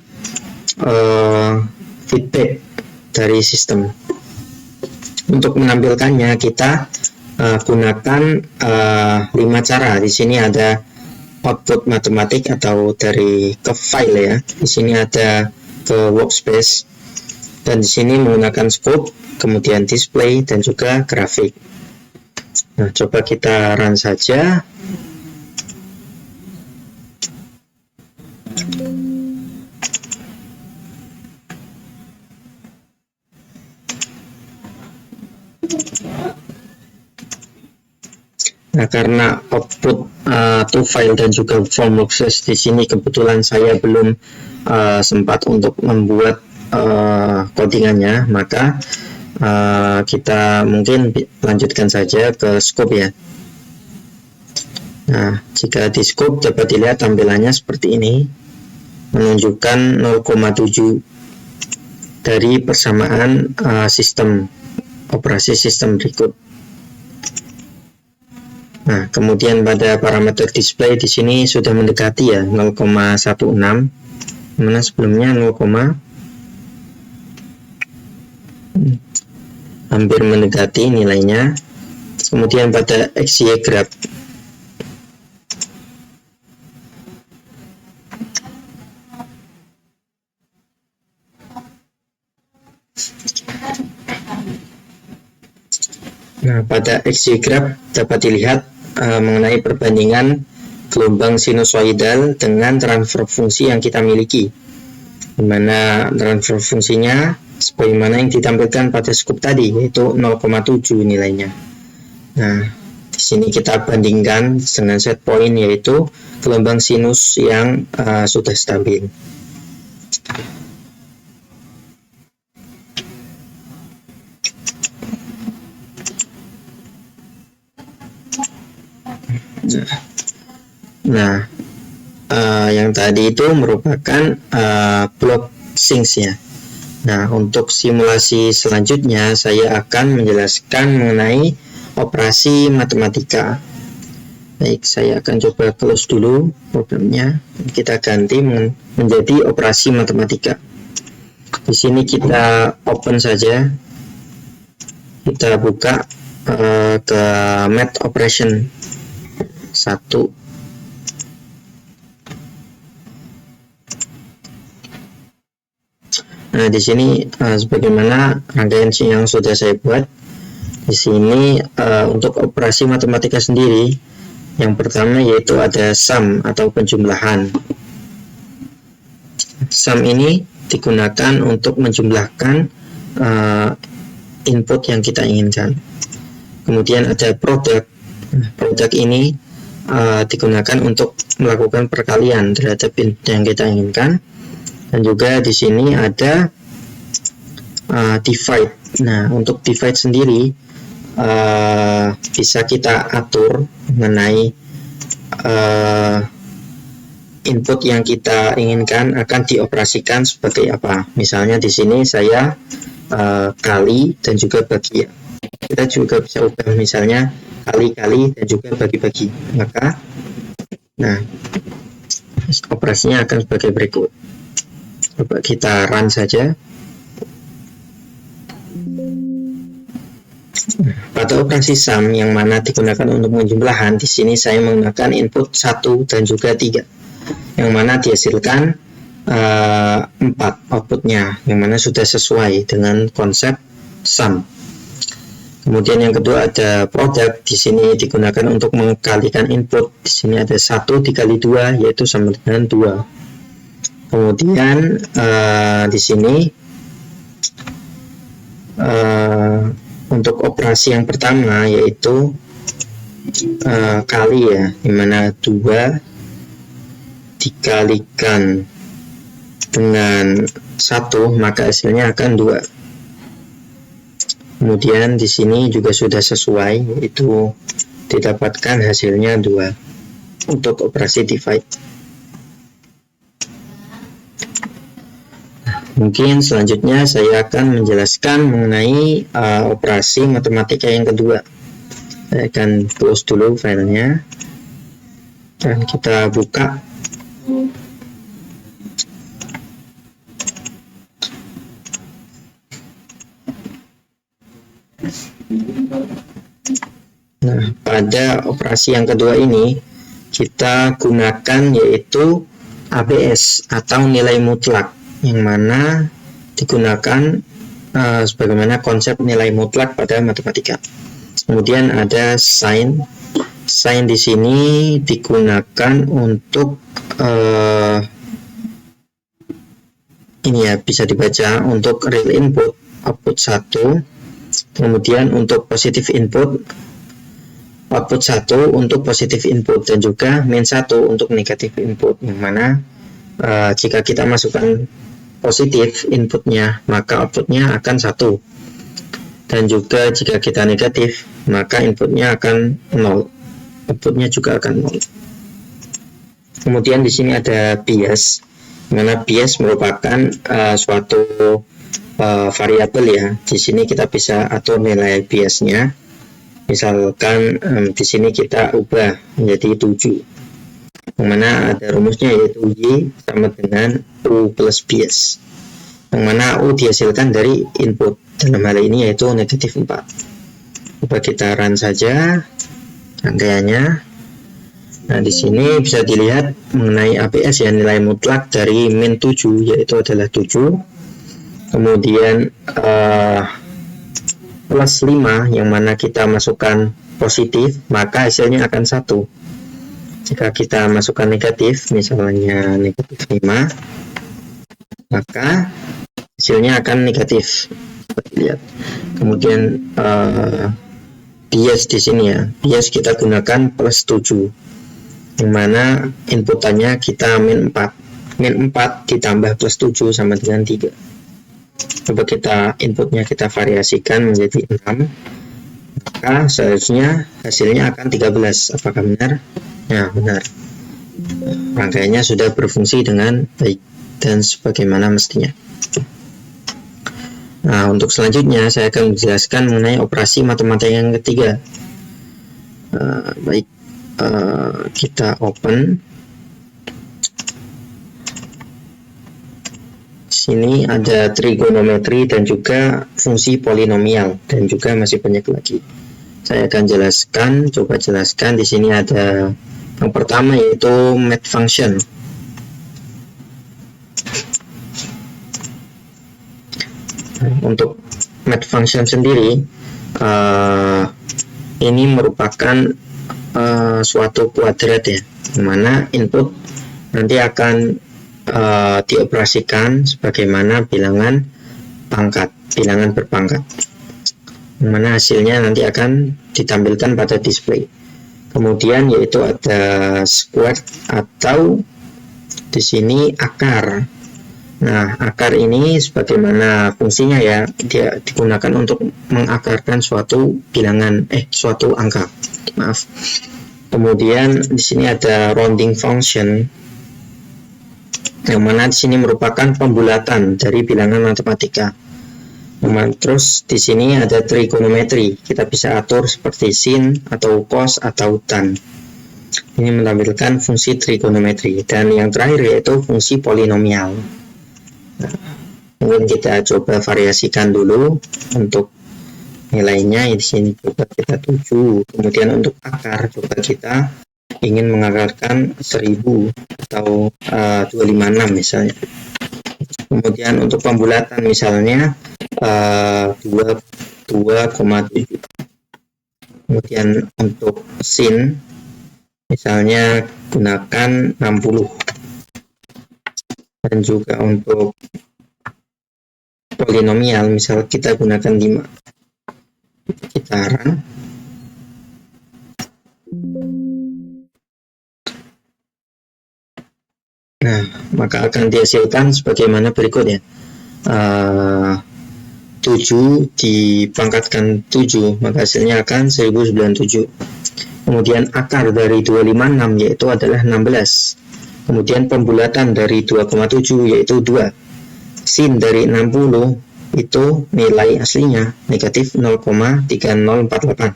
feedback dari sistem. Untuk menampilkannya kita gunakan 5 cara. Di sini ada output matematik atau dari ke file ya. Di sini ada ke workspace, dan di sini menggunakan scope, kemudian display dan juga grafik. Nah, coba kita run saja. Nah, karena output to file dan juga form workspace di sini kebetulan saya belum sempat untuk membuat codingannya, maka kita mungkin lanjutkan saja ke scope ya. Nah, jika di scope dapat dilihat tampilannya seperti ini, menunjukkan 0,7 dari persamaan sistem operasi sistem berikut. Nah, kemudian pada parameter display di sini sudah mendekati ya 0,16, mana sebelumnya 0, hampir mendekati nilainya. Kemudian pada XY graph pada XY graph dapat dilihat mengenai perbandingan gelombang sinusoidal dengan transfer fungsi yang kita miliki, di mana transfer fungsinya sebagaimana yang ditampilkan pada scope tadi, yaitu 0,7 nilainya. Nah, di sini kita bandingkan dengan set point, yaitu gelombang sinus yang sudah stabil. Nah, yang tadi itu merupakan block sinks ya. Nah, untuk simulasi selanjutnya saya akan menjelaskan mengenai operasi matematika. Baik, saya akan coba close dulu programnya. Kita ganti menjadi operasi matematika. Di sini kita open saja. Kita buka ke math operation 1. Nah, di sini sebagaimana rangkaian yang sudah saya buat. Di sini untuk operasi matematika sendiri, yang pertama yaitu ada sum atau penjumlahan. Sum ini digunakan untuk menjumlahkan input yang kita inginkan. Kemudian ada product. Product ini digunakan untuk melakukan perkalian terhadap input yang kita inginkan. Dan juga di sini ada divide. Nah, untuk divide sendiri bisa kita atur mengenai input yang kita inginkan akan dioperasikan seperti apa. Misalnya di sini saya kali dan juga bagi. Kita juga bisa ubah misalnya kali-kali dan juga bagi-bagi. Maka, nah, operasinya akan sebagai berikut. Coba kita run saja. Pada operasi sum yang mana digunakan untuk penjumlahan, di sini saya menggunakan input 1 dan juga 3, yang mana dihasilkan 4 outputnya, yang mana sudah sesuai dengan konsep sum. Kemudian yang kedua ada product. Di sini digunakan untuk mengkalikan input. Di sini ada 1 dikali 2, yaitu sama dengan 2. Kemudian di sini untuk operasi yang pertama yaitu kali ya, dimana 2 dikalikan dengan 1 maka hasilnya akan 2. Kemudian di sini juga sudah sesuai, yaitu didapatkan hasilnya 2 untuk operasi divide. Mungkin selanjutnya saya akan menjelaskan mengenai operasi matematika yang kedua. Saya akan close dulu filenya dan kita buka. Nah, pada operasi yang kedua ini kita gunakan yaitu ABS atau nilai mutlak, yang mana digunakan sebagaimana konsep nilai mutlak pada matematika. Kemudian ada sign. Sign di sini digunakan untuk ini ya, bisa dibaca untuk real input output 1. Kemudian untuk positif input output 1 untuk positif input, dan juga min 1 untuk negatif input, yang mana jika kita masukkan positif inputnya maka outputnya akan 1, dan juga jika kita negatif maka inputnya akan 0, outputnya juga akan 0. Kemudian di sini ada bias, mana bias merupakan suatu variabel ya. Di sini kita bisa atur nilai biasnya. Misalkan di sini kita ubah menjadi 7, yang mana ada rumusnya yaitu Y sama dengan U plus bias, yang mana U dihasilkan dari input, dalam hal ini yaitu negatif 4. Coba kita run saja rangkaiannya. Nah, di sini bisa dilihat mengenai ABS ya, nilai mutlak dari min 7 yaitu adalah 7. Kemudian plus 5 yang mana kita masukkan positif maka hasilnya akan 1. Jika kita masukkan negatif, misalnya negatif 5, maka hasilnya akan negatif. Lihat. Kemudian bias di sini ya. Bias kita gunakan plus 7, yang mana inputannya kita min 4. Min 4 ditambah plus 7 sama dengan 3. Coba kita inputnya kita variasikan menjadi 6, maka seharusnya hasilnya akan 13. Apakah benar? Ya, benar. Rangkaiannya sudah berfungsi dengan baik dan sebagaimana mestinya. Nah, untuk selanjutnya saya akan menjelaskan mengenai operasi matematika yang ketiga. Baik, kita open. Sini ada trigonometri dan juga fungsi polinomial dan juga masih banyak lagi. Saya akan jelaskan, coba jelaskan. Di sini ada yang pertama yaitu math function. Untuk math function sendiri, ini merupakan suatu kuadrat ya, dimana input nanti akan dioperasikan sebagaimana bilangan pangkat, bilangan berpangkat, dimana hasilnya nanti akan ditampilkan pada display. Kemudian yaitu ada square atau di sini akar. Nah, akar ini sebagaimana fungsinya ya, dia digunakan untuk mengakarkan suatu bilangan, suatu angka. Maaf. Kemudian di sini ada rounding function, yang mana di sini merupakan pembulatan dari bilangan matematika. Terus di sini ada trigonometri, kita bisa atur seperti sin atau cos atau tan. Ini menampilkan fungsi trigonometri. Dan yang terakhir yaitu fungsi polinomial. Nah, mungkin kita coba variasikan dulu untuk nilainya. Di sini coba kita 7. Kemudian untuk akar coba kita ingin mengakarkan 1000 atau 256 misalnya. Kemudian untuk pembulatan misalnya 2,7. Kemudian untuk sin misalnya gunakan 60. Dan juga untuk polinomial misal kita gunakan 5. Kita run. Nah, maka akan dihasilkan sebagaimana berikut ya. 7 dipangkatkan 7, maka hasilnya akan 1097. Kemudian akar dari 256 yaitu adalah 16. Kemudian pembulatan dari 2,7 yaitu 2. Sin dari 60 itu nilai aslinya negatif 0,3048.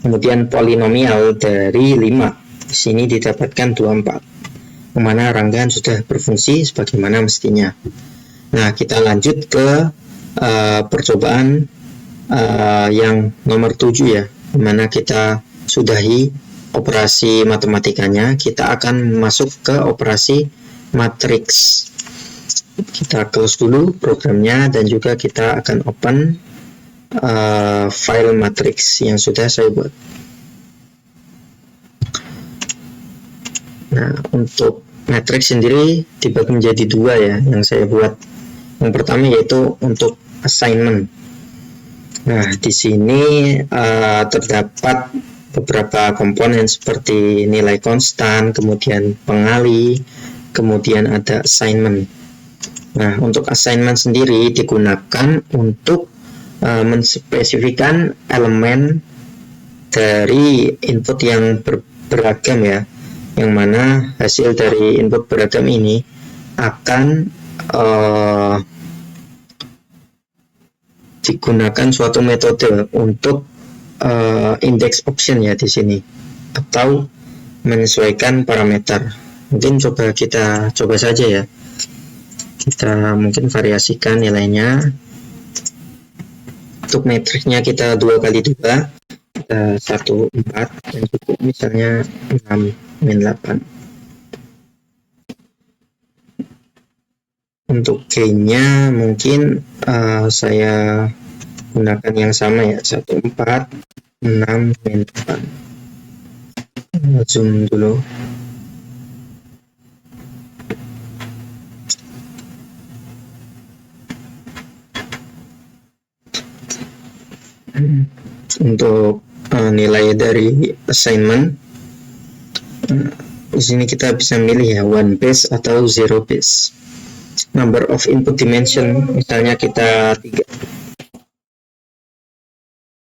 Kemudian polinomial dari 5 di sini didapatkan 24. Kemana rangkaian sudah berfungsi sebagaimana mestinya. Nah, kita lanjut ke percobaan yang nomor 7 ya, dimana kita sudahi operasi matematikanya. Kita akan masuk ke operasi matriks. Kita close dulu programnya dan juga kita akan open file matriks yang sudah saya buat. Nah, untuk matriks sendiri dibagi menjadi 2 ya, yang saya buat. Yang pertama yaitu untuk assignment. Nah, di sini terdapat beberapa komponen seperti nilai konstan, kemudian pengali, kemudian ada assignment. Nah, untuk assignment sendiri digunakan untuk menspesifikan elemen dari input yang beragam ya, yang mana hasil dari input beragam ini akan digunakan suatu metode untuk index option ya di sini, atau menyesuaikan parameter. Mungkin kita coba saja ya. Kita mungkin variasikan nilainya. Untuk matriksnya kita 2 kali 2, 1, 4, dan cukup misalnya 6, min 8. Untuk gainnya mungkin saya gunakan yang sama ya, 1, 4, 6, min 8. Zoom dulu. Untuk nilai dari assignment. Di sini kita bisa milih ya, one base atau zero base. Number of input dimension, misalnya kita 3.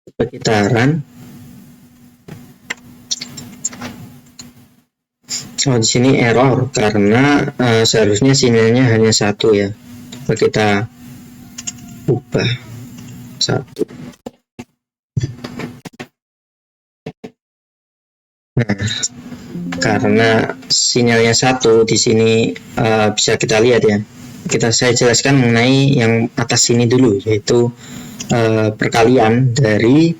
Coba kita run. Oh, di sini error karena seharusnya sinyalnya hanya 1 ya. Coba kita ubah 1. Nah, karena sinyalnya 1 di sini bisa kita lihat ya. Saya jelaskan mengenai yang atas sini dulu, yaitu perkalian dari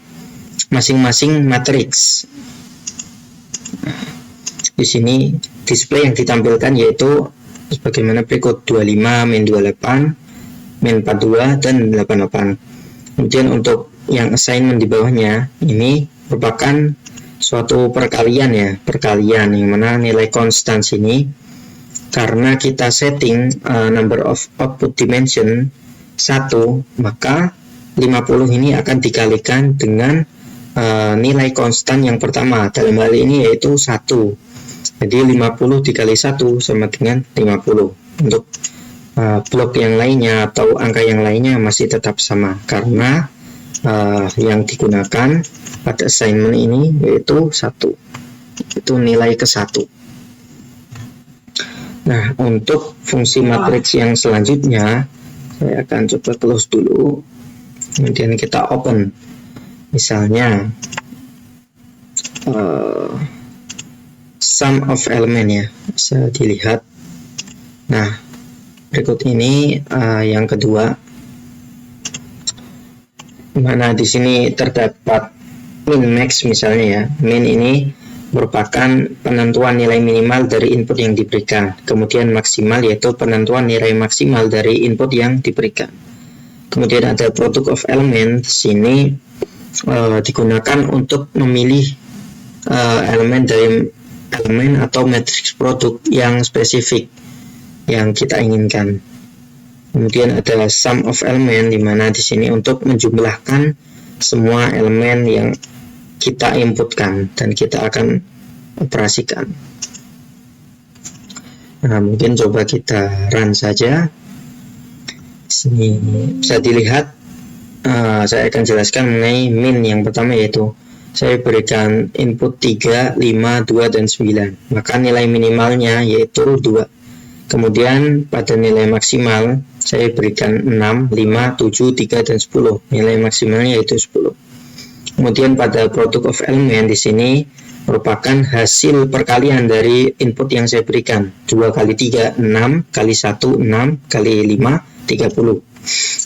masing-masing matriks. Di sini display yang ditampilkan yaitu sebagaimana berikut: 25, min 28, min 42, dan 88. Kemudian untuk yang assignment di bawahnya ini merupakan suatu perkalian ya, perkalian yang mana nilai konstan sini karena kita setting number of output dimension 1, maka 50 ini akan dikalikan dengan nilai konstan yang pertama, dalam hal ini yaitu 1. Jadi 50 dikali 1 sama dengan 50. Untuk blok yang lainnya atau angka yang lainnya masih tetap sama karena yang digunakan pada assignment ini yaitu 1. Itu nilai ke-1. Nah, untuk fungsi matriks yang selanjutnya saya akan coba close dulu, kemudian kita open. Misalnya sum of element ya, bisa dilihat. Nah, berikut ini yang kedua, mana di sini terdapat min max misalnya ya. Min ini merupakan penentuan nilai minimal dari input yang diberikan. Kemudian maksimal yaitu penentuan nilai maksimal dari input yang diberikan. Kemudian ada product of element. Sini digunakan untuk memilih elemen dari elemen atau matriks produk yang spesifik yang kita inginkan. Kemudian ada sum of element, di mana di sini untuk menjumlahkan semua elemen yang kita inputkan dan kita akan operasikan. Nah, mungkin coba kita run saja. Di sini bisa dilihat, saya akan jelaskan mengenai min yang pertama, yaitu saya berikan input 3, 5, 2, dan 9. Maka nilai minimalnya yaitu 2. Kemudian pada nilai maksimal saya berikan 6, 5, 7, 3, dan 10. Nilai maksimalnya yaitu 10. Kemudian pada product of element di sini merupakan hasil perkalian dari input yang saya berikan. 2 kali 3, 6, kali 1, 6, kali 5, 30.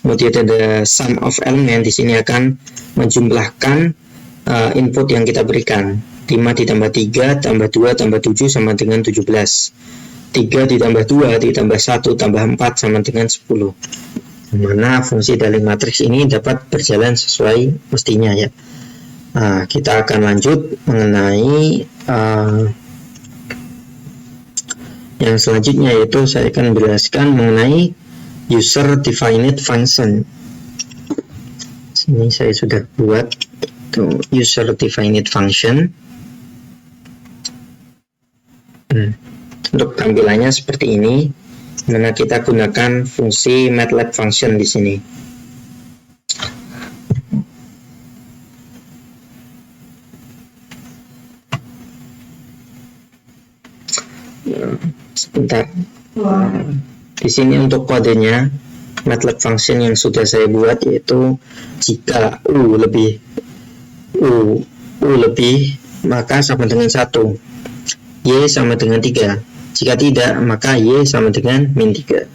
Kemudian ada sum of element, di sini akan menjumlahkan input yang kita berikan. 5 ditambah 3 tambah 2 tambah 7 sama dengan 17. 3 ditambah 2 ditambah 1 tambah 4 sama dengan 10. Mana fungsi dari matriks ini dapat berjalan sesuai mestinya ya. Kita akan lanjut mengenai yang selanjutnya, yaitu saya akan menjelaskan mengenai user defined function. Sini saya sudah buat user defined function. Untuk tampilannya seperti ini, mana kita gunakan fungsi MATLAB function di sini. Sebentar. Di sini untuk kodenya MATLAB function yang sudah saya buat, yaitu jika U lebih maka sama dengan 1, Y sama dengan 3. Jika tidak, maka Y sama dengan min 3.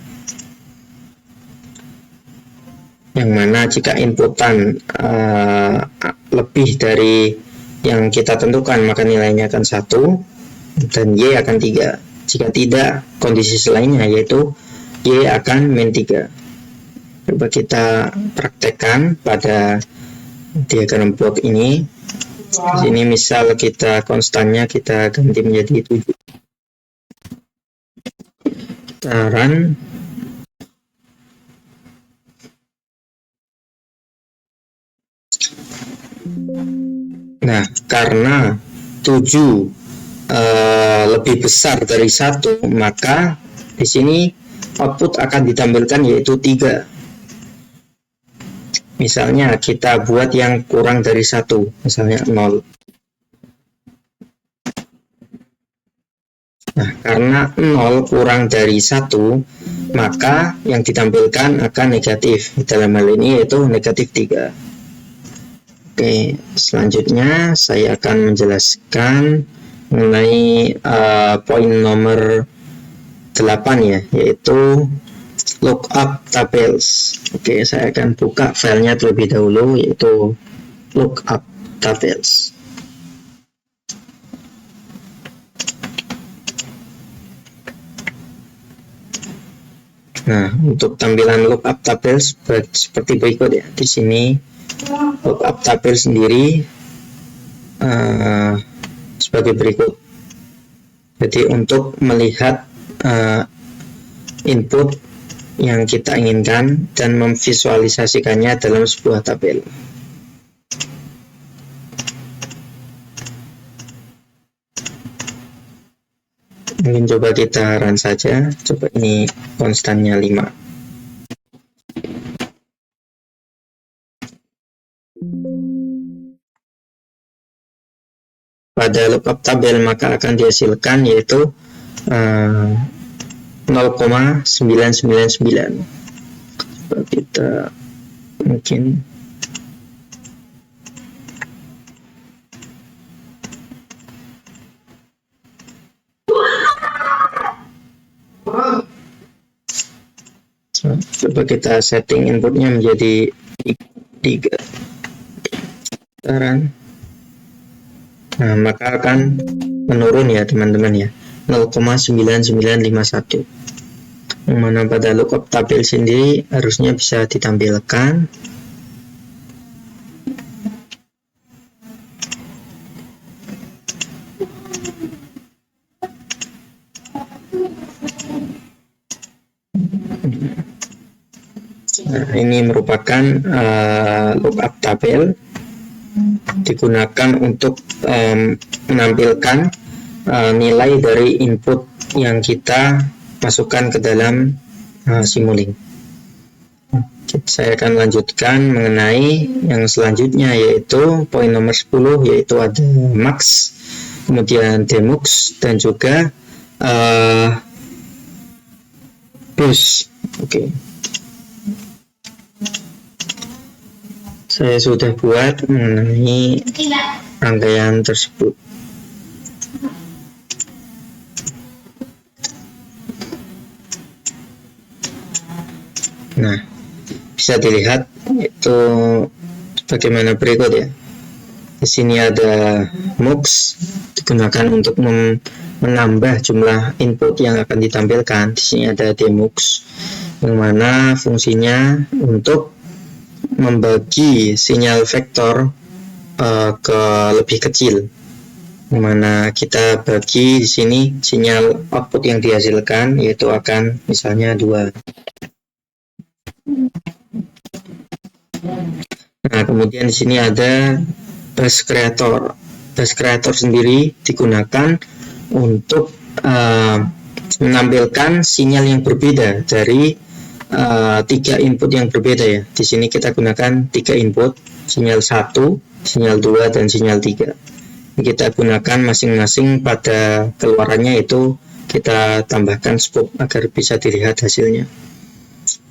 Yang mana jika inputan lebih dari yang kita tentukan, maka nilainya akan 1 dan Y akan 3. Jika tidak, kondisi selainnya yaitu Y akan min 3. Coba kita praktekkan pada diagram blok ini. Di sini misal kita konstannya kita ganti menjadi 7. Kita run. Nah, karena 7 lebih besar dari 1, maka di sini output akan ditampilkan yaitu 3. Misalnya kita buat yang kurang dari 1, misalnya 0. Nah, karena 0 kurang dari 1, maka yang ditampilkan akan negatif. Dalam hal ini yaitu negatif 3. Oke, selanjutnya saya akan menjelaskan mengenai poin nomor 8 ya, yaitu lookup tables. Oke, saya akan buka filenya terlebih dahulu, yaitu lookup tables. Nah, untuk tampilan lookup tables seperti berikut ya. Di sini lookup tabel sendiri sebagai berikut. Jadi untuk melihat input yang kita inginkan dan memvisualisasikannya dalam sebuah tabel. Mungkin coba kita run saja. Coba ini konstannya 5. Pada lookup tabel maka akan dihasilkan yaitu 0,999. Coba kita mungkin coba kita setting inputnya menjadi 3. Nah, maka akan menurun ya teman-teman ya, 0,9951. Yang mana pada lookup tabel sendiri harusnya bisa ditampilkan ini merupakan lookup tabel digunakan untuk menampilkan nilai dari input yang kita masukkan ke dalam Simulink. Saya akan lanjutkan mengenai yang selanjutnya, yaitu poin nomor 10, yaitu ada max, kemudian demux, dan juga boost. Oke. Saya sudah buat mengenai rangkaian tersebut. Nah, bisa dilihat itu bagaimana berikut ya. Di sini ada mux digunakan untuk menambah jumlah input yang akan ditampilkan. Di sini ada demux yang mana fungsinya untuk membagi sinyal vektor ke lebih kecil, mana kita bagi di sini sinyal output yang dihasilkan yaitu akan misalnya 2. Nah, kemudian di sini ada bus creator. Bus creator sendiri digunakan untuk menampilkan sinyal yang berbeda dari 3 input yang berbeda ya. Di sini kita gunakan 3 input, sinyal 1, sinyal 2, dan sinyal 3. Kita gunakan masing-masing pada keluarannya itu kita tambahkan scope agar bisa dilihat hasilnya.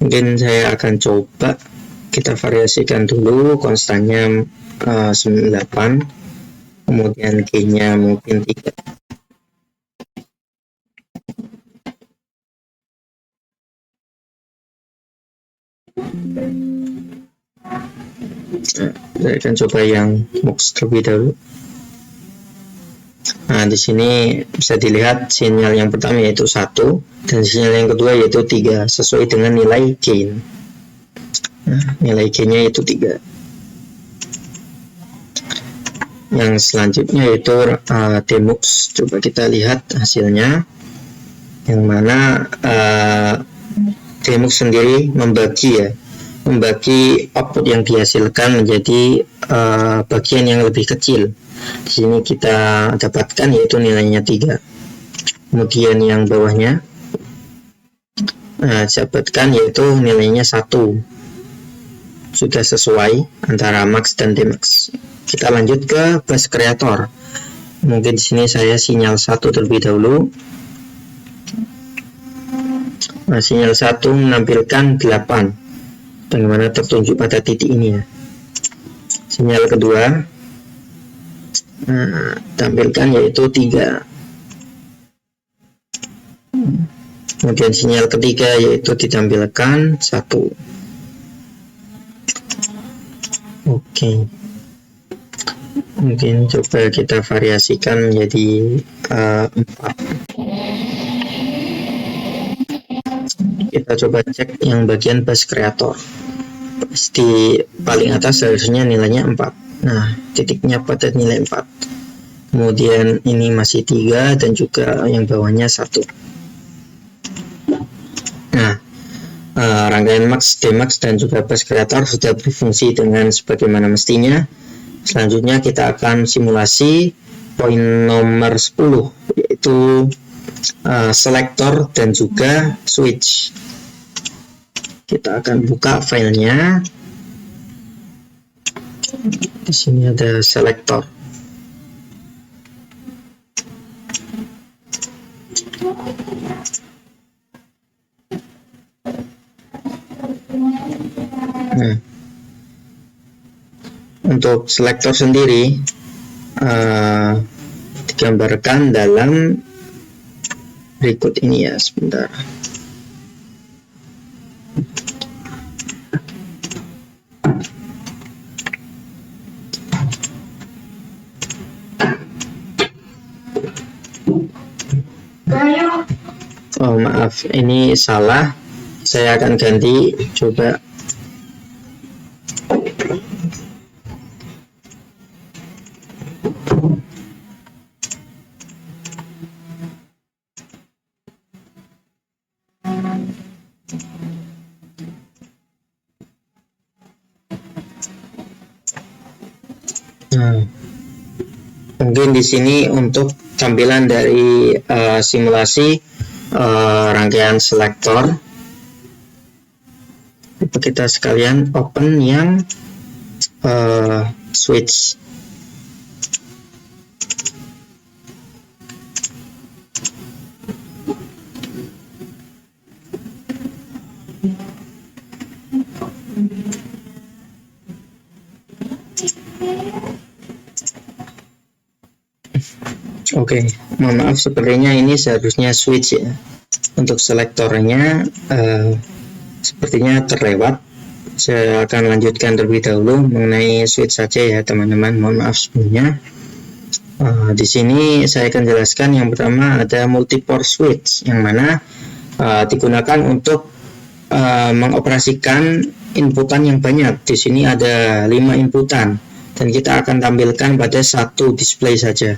Mungkin saya akan coba kita variasikan dulu, konstannya 8, kemudian G-nya mungkin 3. Saya akan coba yang mux terlebih dahulu. Nah, di sini bisa dilihat sinyal yang pertama yaitu 1 dan sinyal yang kedua yaitu 3 sesuai dengan nilai gain. Nah, nilai gainnya yaitu 3. Yang selanjutnya yaitu demux. Coba kita lihat hasilnya, yang mana demux sendiri membagi output yang dihasilkan menjadi bagian yang lebih kecil. Di sini kita dapatkan yaitu nilainya 3. Kemudian yang bawahnya dapatkan yaitu nilainya 1. Sudah sesuai antara max dan dmax. Kita lanjut ke bus creator. Mungkin di sini saya sinyal 1 terlebih dahulu. Nah, sinyal 1 menampilkan 8. Bagaimana tertunjuk pada titik ini ya. Sinyal kedua tampilkan yaitu 3. Kemudian sinyal ketiga yaitu ditampilkan 1. Oke. Mungkin coba kita variasikan menjadi 4. Kita coba cek yang bagian bus creator. Di paling atas harusnya nilainya 4. Nah, titiknya pada nilai 4. Kemudian ini masih 3 dan juga yang bawahnya 1. Nah, rangkaian max, dmax dan juga bus creator sudah berfungsi dengan sebagaimana mestinya. Selanjutnya kita akan simulasi poin nomor 10, yaitu selector dan juga switch. Kita akan buka filenya. Di sini ada selector. Nah, untuk selector sendiri digambarkan dalam berikut ini ya, sebentar. Oh maaf, ini salah. Saya akan ganti, coba. Nah, mungkin di sini untuk tampilan dari simulasi rangkaian selektor, kita sekalian open yang switch. Oke, mohon maaf, sepertinya ini seharusnya switch ya. Untuk selektornya sepertinya terlewat. Saya akan lanjutkan terlebih dahulu mengenai switch saja ya teman-teman. Mohon maaf sebelumnya. Di sini saya akan jelaskan yang pertama ada multi-port switch, yang mana digunakan untuk mengoperasikan inputan yang banyak. Di sini ada 5 inputan dan kita akan tampilkan pada satu display saja.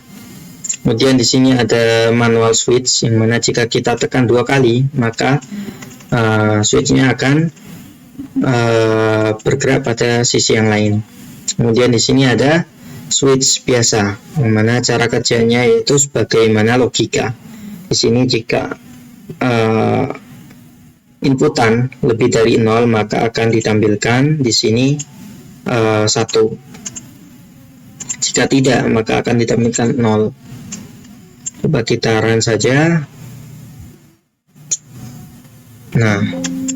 Kemudian di sini ada manual switch, yang mana jika kita tekan 2 kali maka switchnya akan bergerak pada sisi yang lain. Kemudian di sini ada switch biasa, yang mana cara kerjanya yaitu sebagaimana logika. Di sini jika inputan lebih dari 0 maka akan ditampilkan di sini 1. Jika tidak maka akan ditampilkan 0. Coba kita run saja. Nah,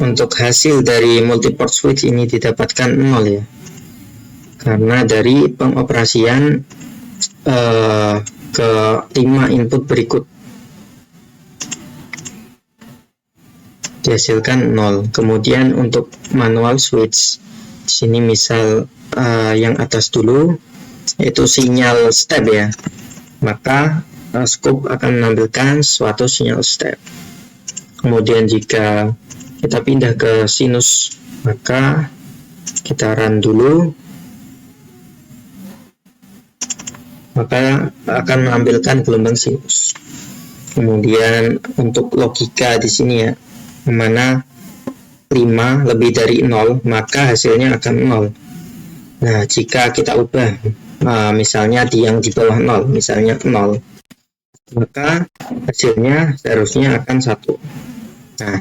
untuk hasil dari multi-port switch ini didapatkan 0 ya, karena dari pengoperasian ke 5 input berikut dihasilkan 0. Kemudian untuk manual switch, di sini misal yang atas dulu yaitu sinyal step ya, maka scope akan menampilkan suatu sinyal step. Kemudian jika kita pindah ke sinus, maka kita run dulu, maka akan menampilkan gelombang sinus. Kemudian untuk logika di sini ya, mana 5 lebih dari 0 maka hasilnya akan 0. Nah, jika kita ubah misalnya yang di bawah 0, misalnya 0, maka hasilnya seharusnya akan 1. Nah,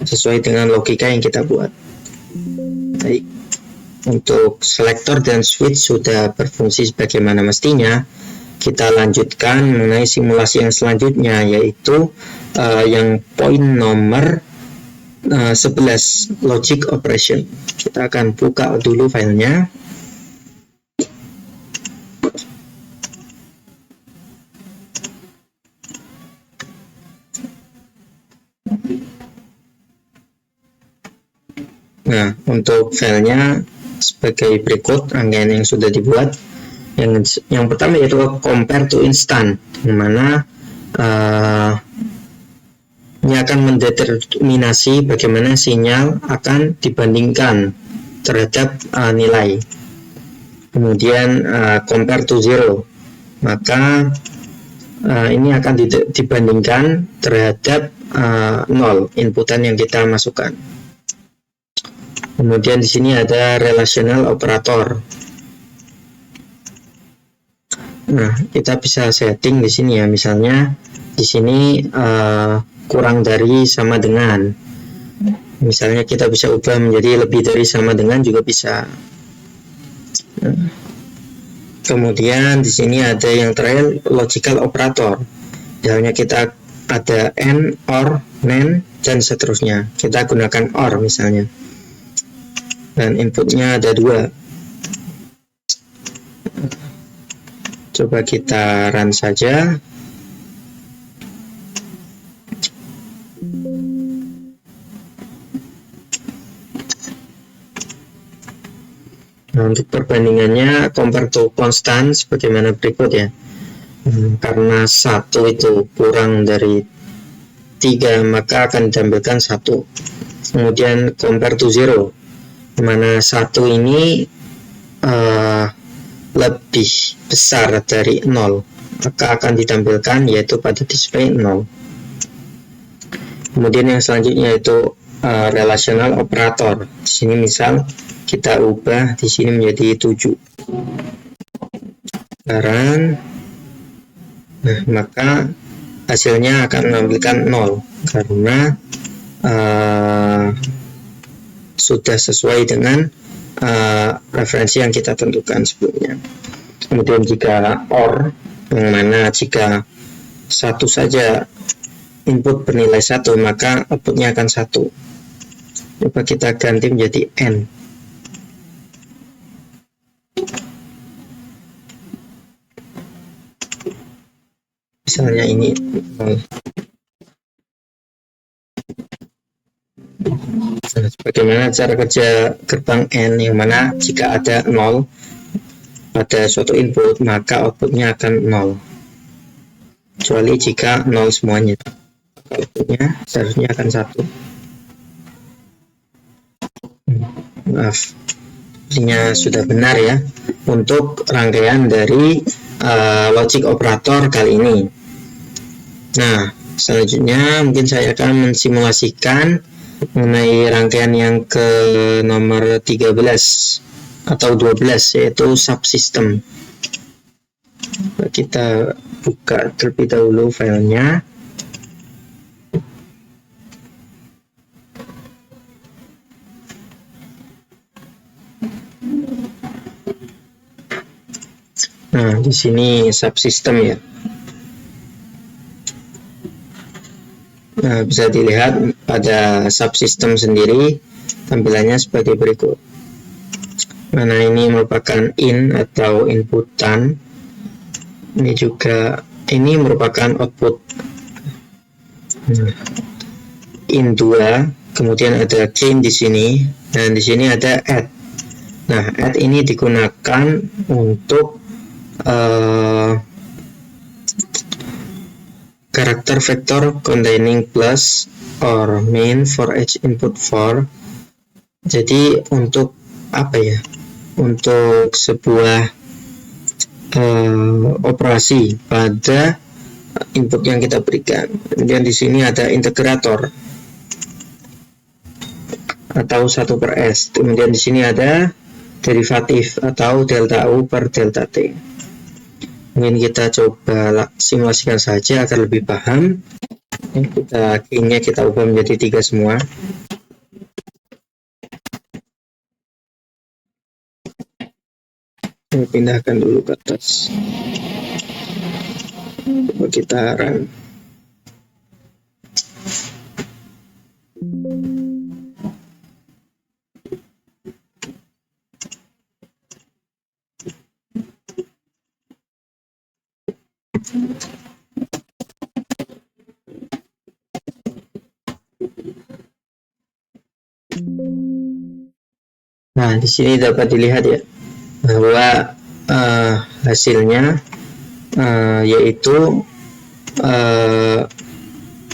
sesuai dengan logika yang kita buat. Baik, untuk selektor dan switch sudah berfungsi sebagaimana mestinya. Kita lanjutkan mengenai simulasi yang selanjutnya, yaitu yang poin nomor 11, logic operation. Kita akan buka dulu filenya. Nah, untuk filenya sebagai berikut rangkaian yang sudah dibuat. Yang pertama yaitu compare to instant, yang mana ini akan mendeterminasi bagaimana sinyal akan dibandingkan terhadap nilai. Kemudian compare to zero, maka ini akan dibandingkan terhadap 0 inputan yang kita masukkan. Kemudian di sini ada relational operator. Nah, kita bisa setting di sini ya, misalnya di sini kurang dari sama dengan. Misalnya kita bisa ubah menjadi lebih dari sama dengan juga bisa. Kemudian di sini ada yang terakhir logical operator. Misalnya kita ada AND, OR, NAND, dan seterusnya. Kita gunakan OR misalnya. Dan inputnya ada 2. Coba kita run saja. Nah, untuk perbandingannya compare to constant sebagaimana berikut ya. Karena 1 itu kurang dari 3, maka akan ditampilkan 1. Kemudian compare to 0, di mana 1 ini lebih besar dari 0, maka akan ditampilkan yaitu pada display 0. Kemudian yang selanjutnya itu relational operator. Di sini misal kita ubah di sini menjadi 7. Sekarang, nah maka hasilnya akan menampilkan 0 karena sudah sesuai dengan referensi yang kita tentukan sebelumnya. Kemudian jika OR, yang mana jika satu saja input bernilai 1, maka outputnya akan 1. Coba kita ganti menjadi N. Misalnya ini 0. Bagaimana cara kerja gerbang N, yang mana jika ada 0 pada suatu input maka outputnya akan 0, kecuali jika 0 semuanya, outputnya seharusnya akan 1. Maaf, artinya sudah benar ya untuk rangkaian dari logic operator kali ini. Nah, selanjutnya mungkin saya akan mensimulasikan mengenai rangkaian yang ke nomor 13 atau 12, yaitu subsystem. Kita buka terlebih dahulu filenya. Nah, di sini subsystem ya. Nah, bisa dilihat pada subsystem sendiri tampilannya sebagai berikut. Mana ini merupakan in atau inputan. Ini juga ini merupakan output. In 2, kemudian ada gain di sini, dan di sini ada add. Nah, add ini digunakan untuk karakter vector containing plus or min for each input for. Jadi untuk apa ya? Untuk sebuah operasi pada input yang kita berikan. Kemudian di sini ada integrator atau 1/s. Kemudian di sini ada derivatif atau delta U per delta T. Mungkin kita coba simulasikan saja agar lebih paham. Kita gainnya kita ubah menjadi 3 semua. Saya pindahkan dulu ke atas. Coba kita run. Nah, di sini dapat dilihat ya bahwa hasilnya yaitu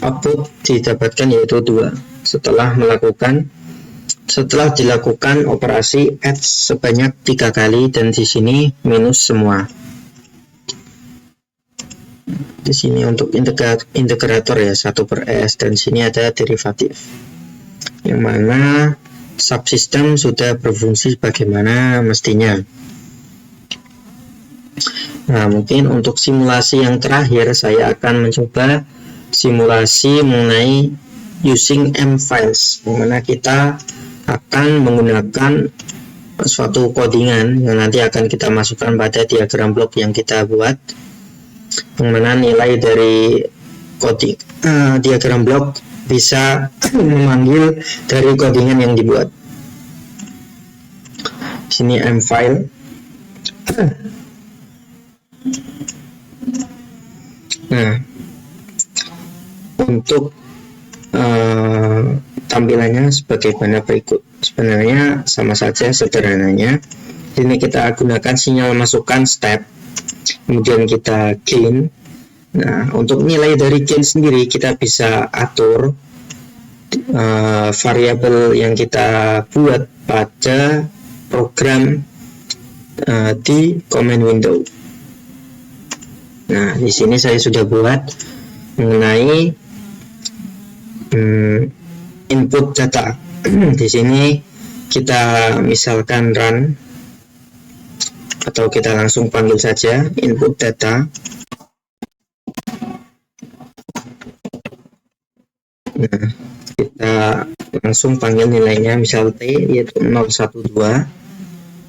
output didapatkan yaitu 2 setelah dilakukan operasi add sebanyak 3 kali, dan di sini minus semua. Di sini untuk integrator ya 1 per S, dan sini ada derivatif yang mana subsistem sudah berfungsi sebagaimana mestinya. Nah, mungkin untuk simulasi yang terakhir saya akan mencoba simulasi mengenai using M-files, di mana kita akan menggunakan suatu codingan yang nanti akan kita masukkan pada diagram blok yang kita buat, yang mana nilai dari diagram blok bisa memanggil dari codingan yang dibuat. Sini M-file. Nah, untuk tampilannya sebagaimana berikut. Sebenarnya sama saja sederhananya. Ini kita gunakan sinyal masukan step, kemudian kita gain. Nah, untuk nilai dari gain sendiri kita bisa atur variabel yang kita buat pada program di command window. Nah, di sini saya sudah buat mengenai input data. Di sini kita misalkan run, atau kita langsung panggil saja input data. Nah, kita langsung panggil nilainya, misal T yaitu 012,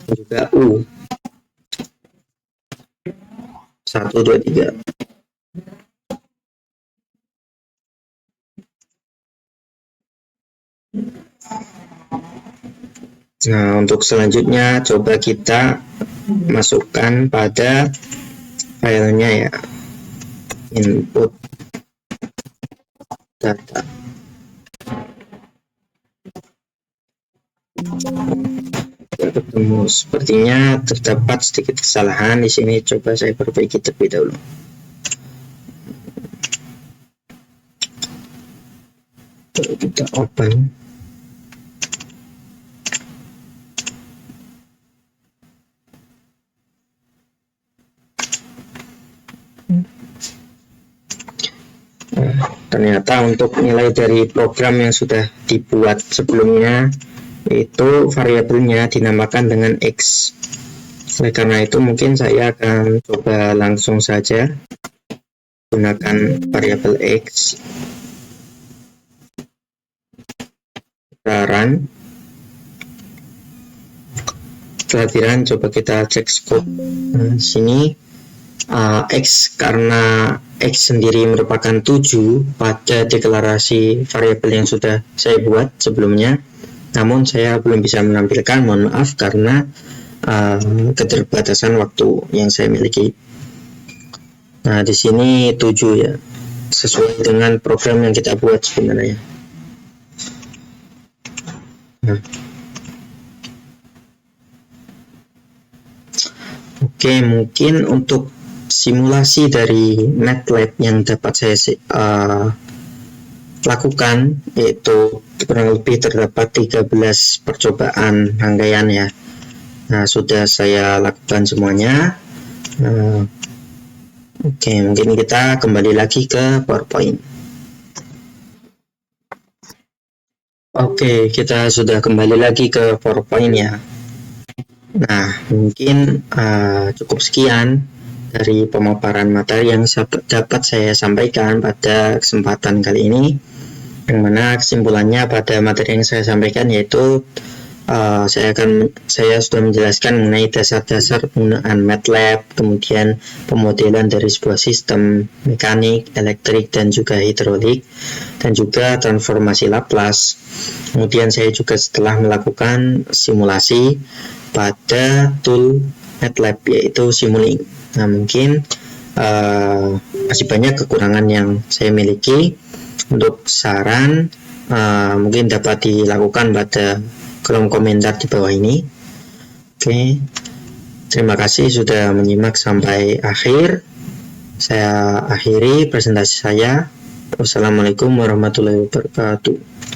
juga U 123. Nah, untuk selanjutnya coba kita masukkan pada filenya ya, input data. Ketemu, sepertinya terdapat sedikit kesalahan di sini. Coba saya perbaiki terlebih dahulu. Kita open. Ternyata untuk nilai dari program yang sudah dibuat sebelumnya itu variabelnya dinamakan dengan X. Oleh karena itu mungkin saya akan coba langsung saja gunakan variabel X. Kita run. Setelah di run, coba kita cek scope. Nah, sini X, karena X sendiri merupakan 7 pada deklarasi variabel yang sudah saya buat sebelumnya. Namun saya belum bisa menampilkan, mohon maaf karena keterbatasan waktu yang saya miliki. Nah, di sini 7 ya, sesuai dengan program yang kita buat sebenarnya. Nah. Oke, mungkin untuk simulasi dari MATLAB yang dapat saya lakukan, yaitu kurang lebih terdapat 13 percobaan rangkaian ya. Nah, sudah saya lakukan semuanya. Oke, mungkin kita kembali lagi ke PowerPoint. Oke, kita sudah kembali lagi ke PowerPoint ya. Nah, mungkin cukup sekian dari pemaparan materi yang dapat saya sampaikan pada kesempatan kali ini, yang mana kesimpulannya pada materi yang saya sampaikan yaitu saya sudah menjelaskan mengenai dasar-dasar penggunaan MATLAB, kemudian pemodelan dari sebuah sistem mekanik, elektrik, dan juga hidrolik, dan juga transformasi Laplace. Kemudian saya juga setelah melakukan simulasi pada tool MATLAB yaitu Simulink. Nah, mungkin masih banyak kekurangan yang saya miliki. Untuk saran mungkin dapat dilakukan pada kolom komentar di bawah ini. Oke, terima kasih sudah menyimak sampai akhir. Saya akhiri presentasi saya. Wassalamualaikum warahmatullahi wabarakatuh.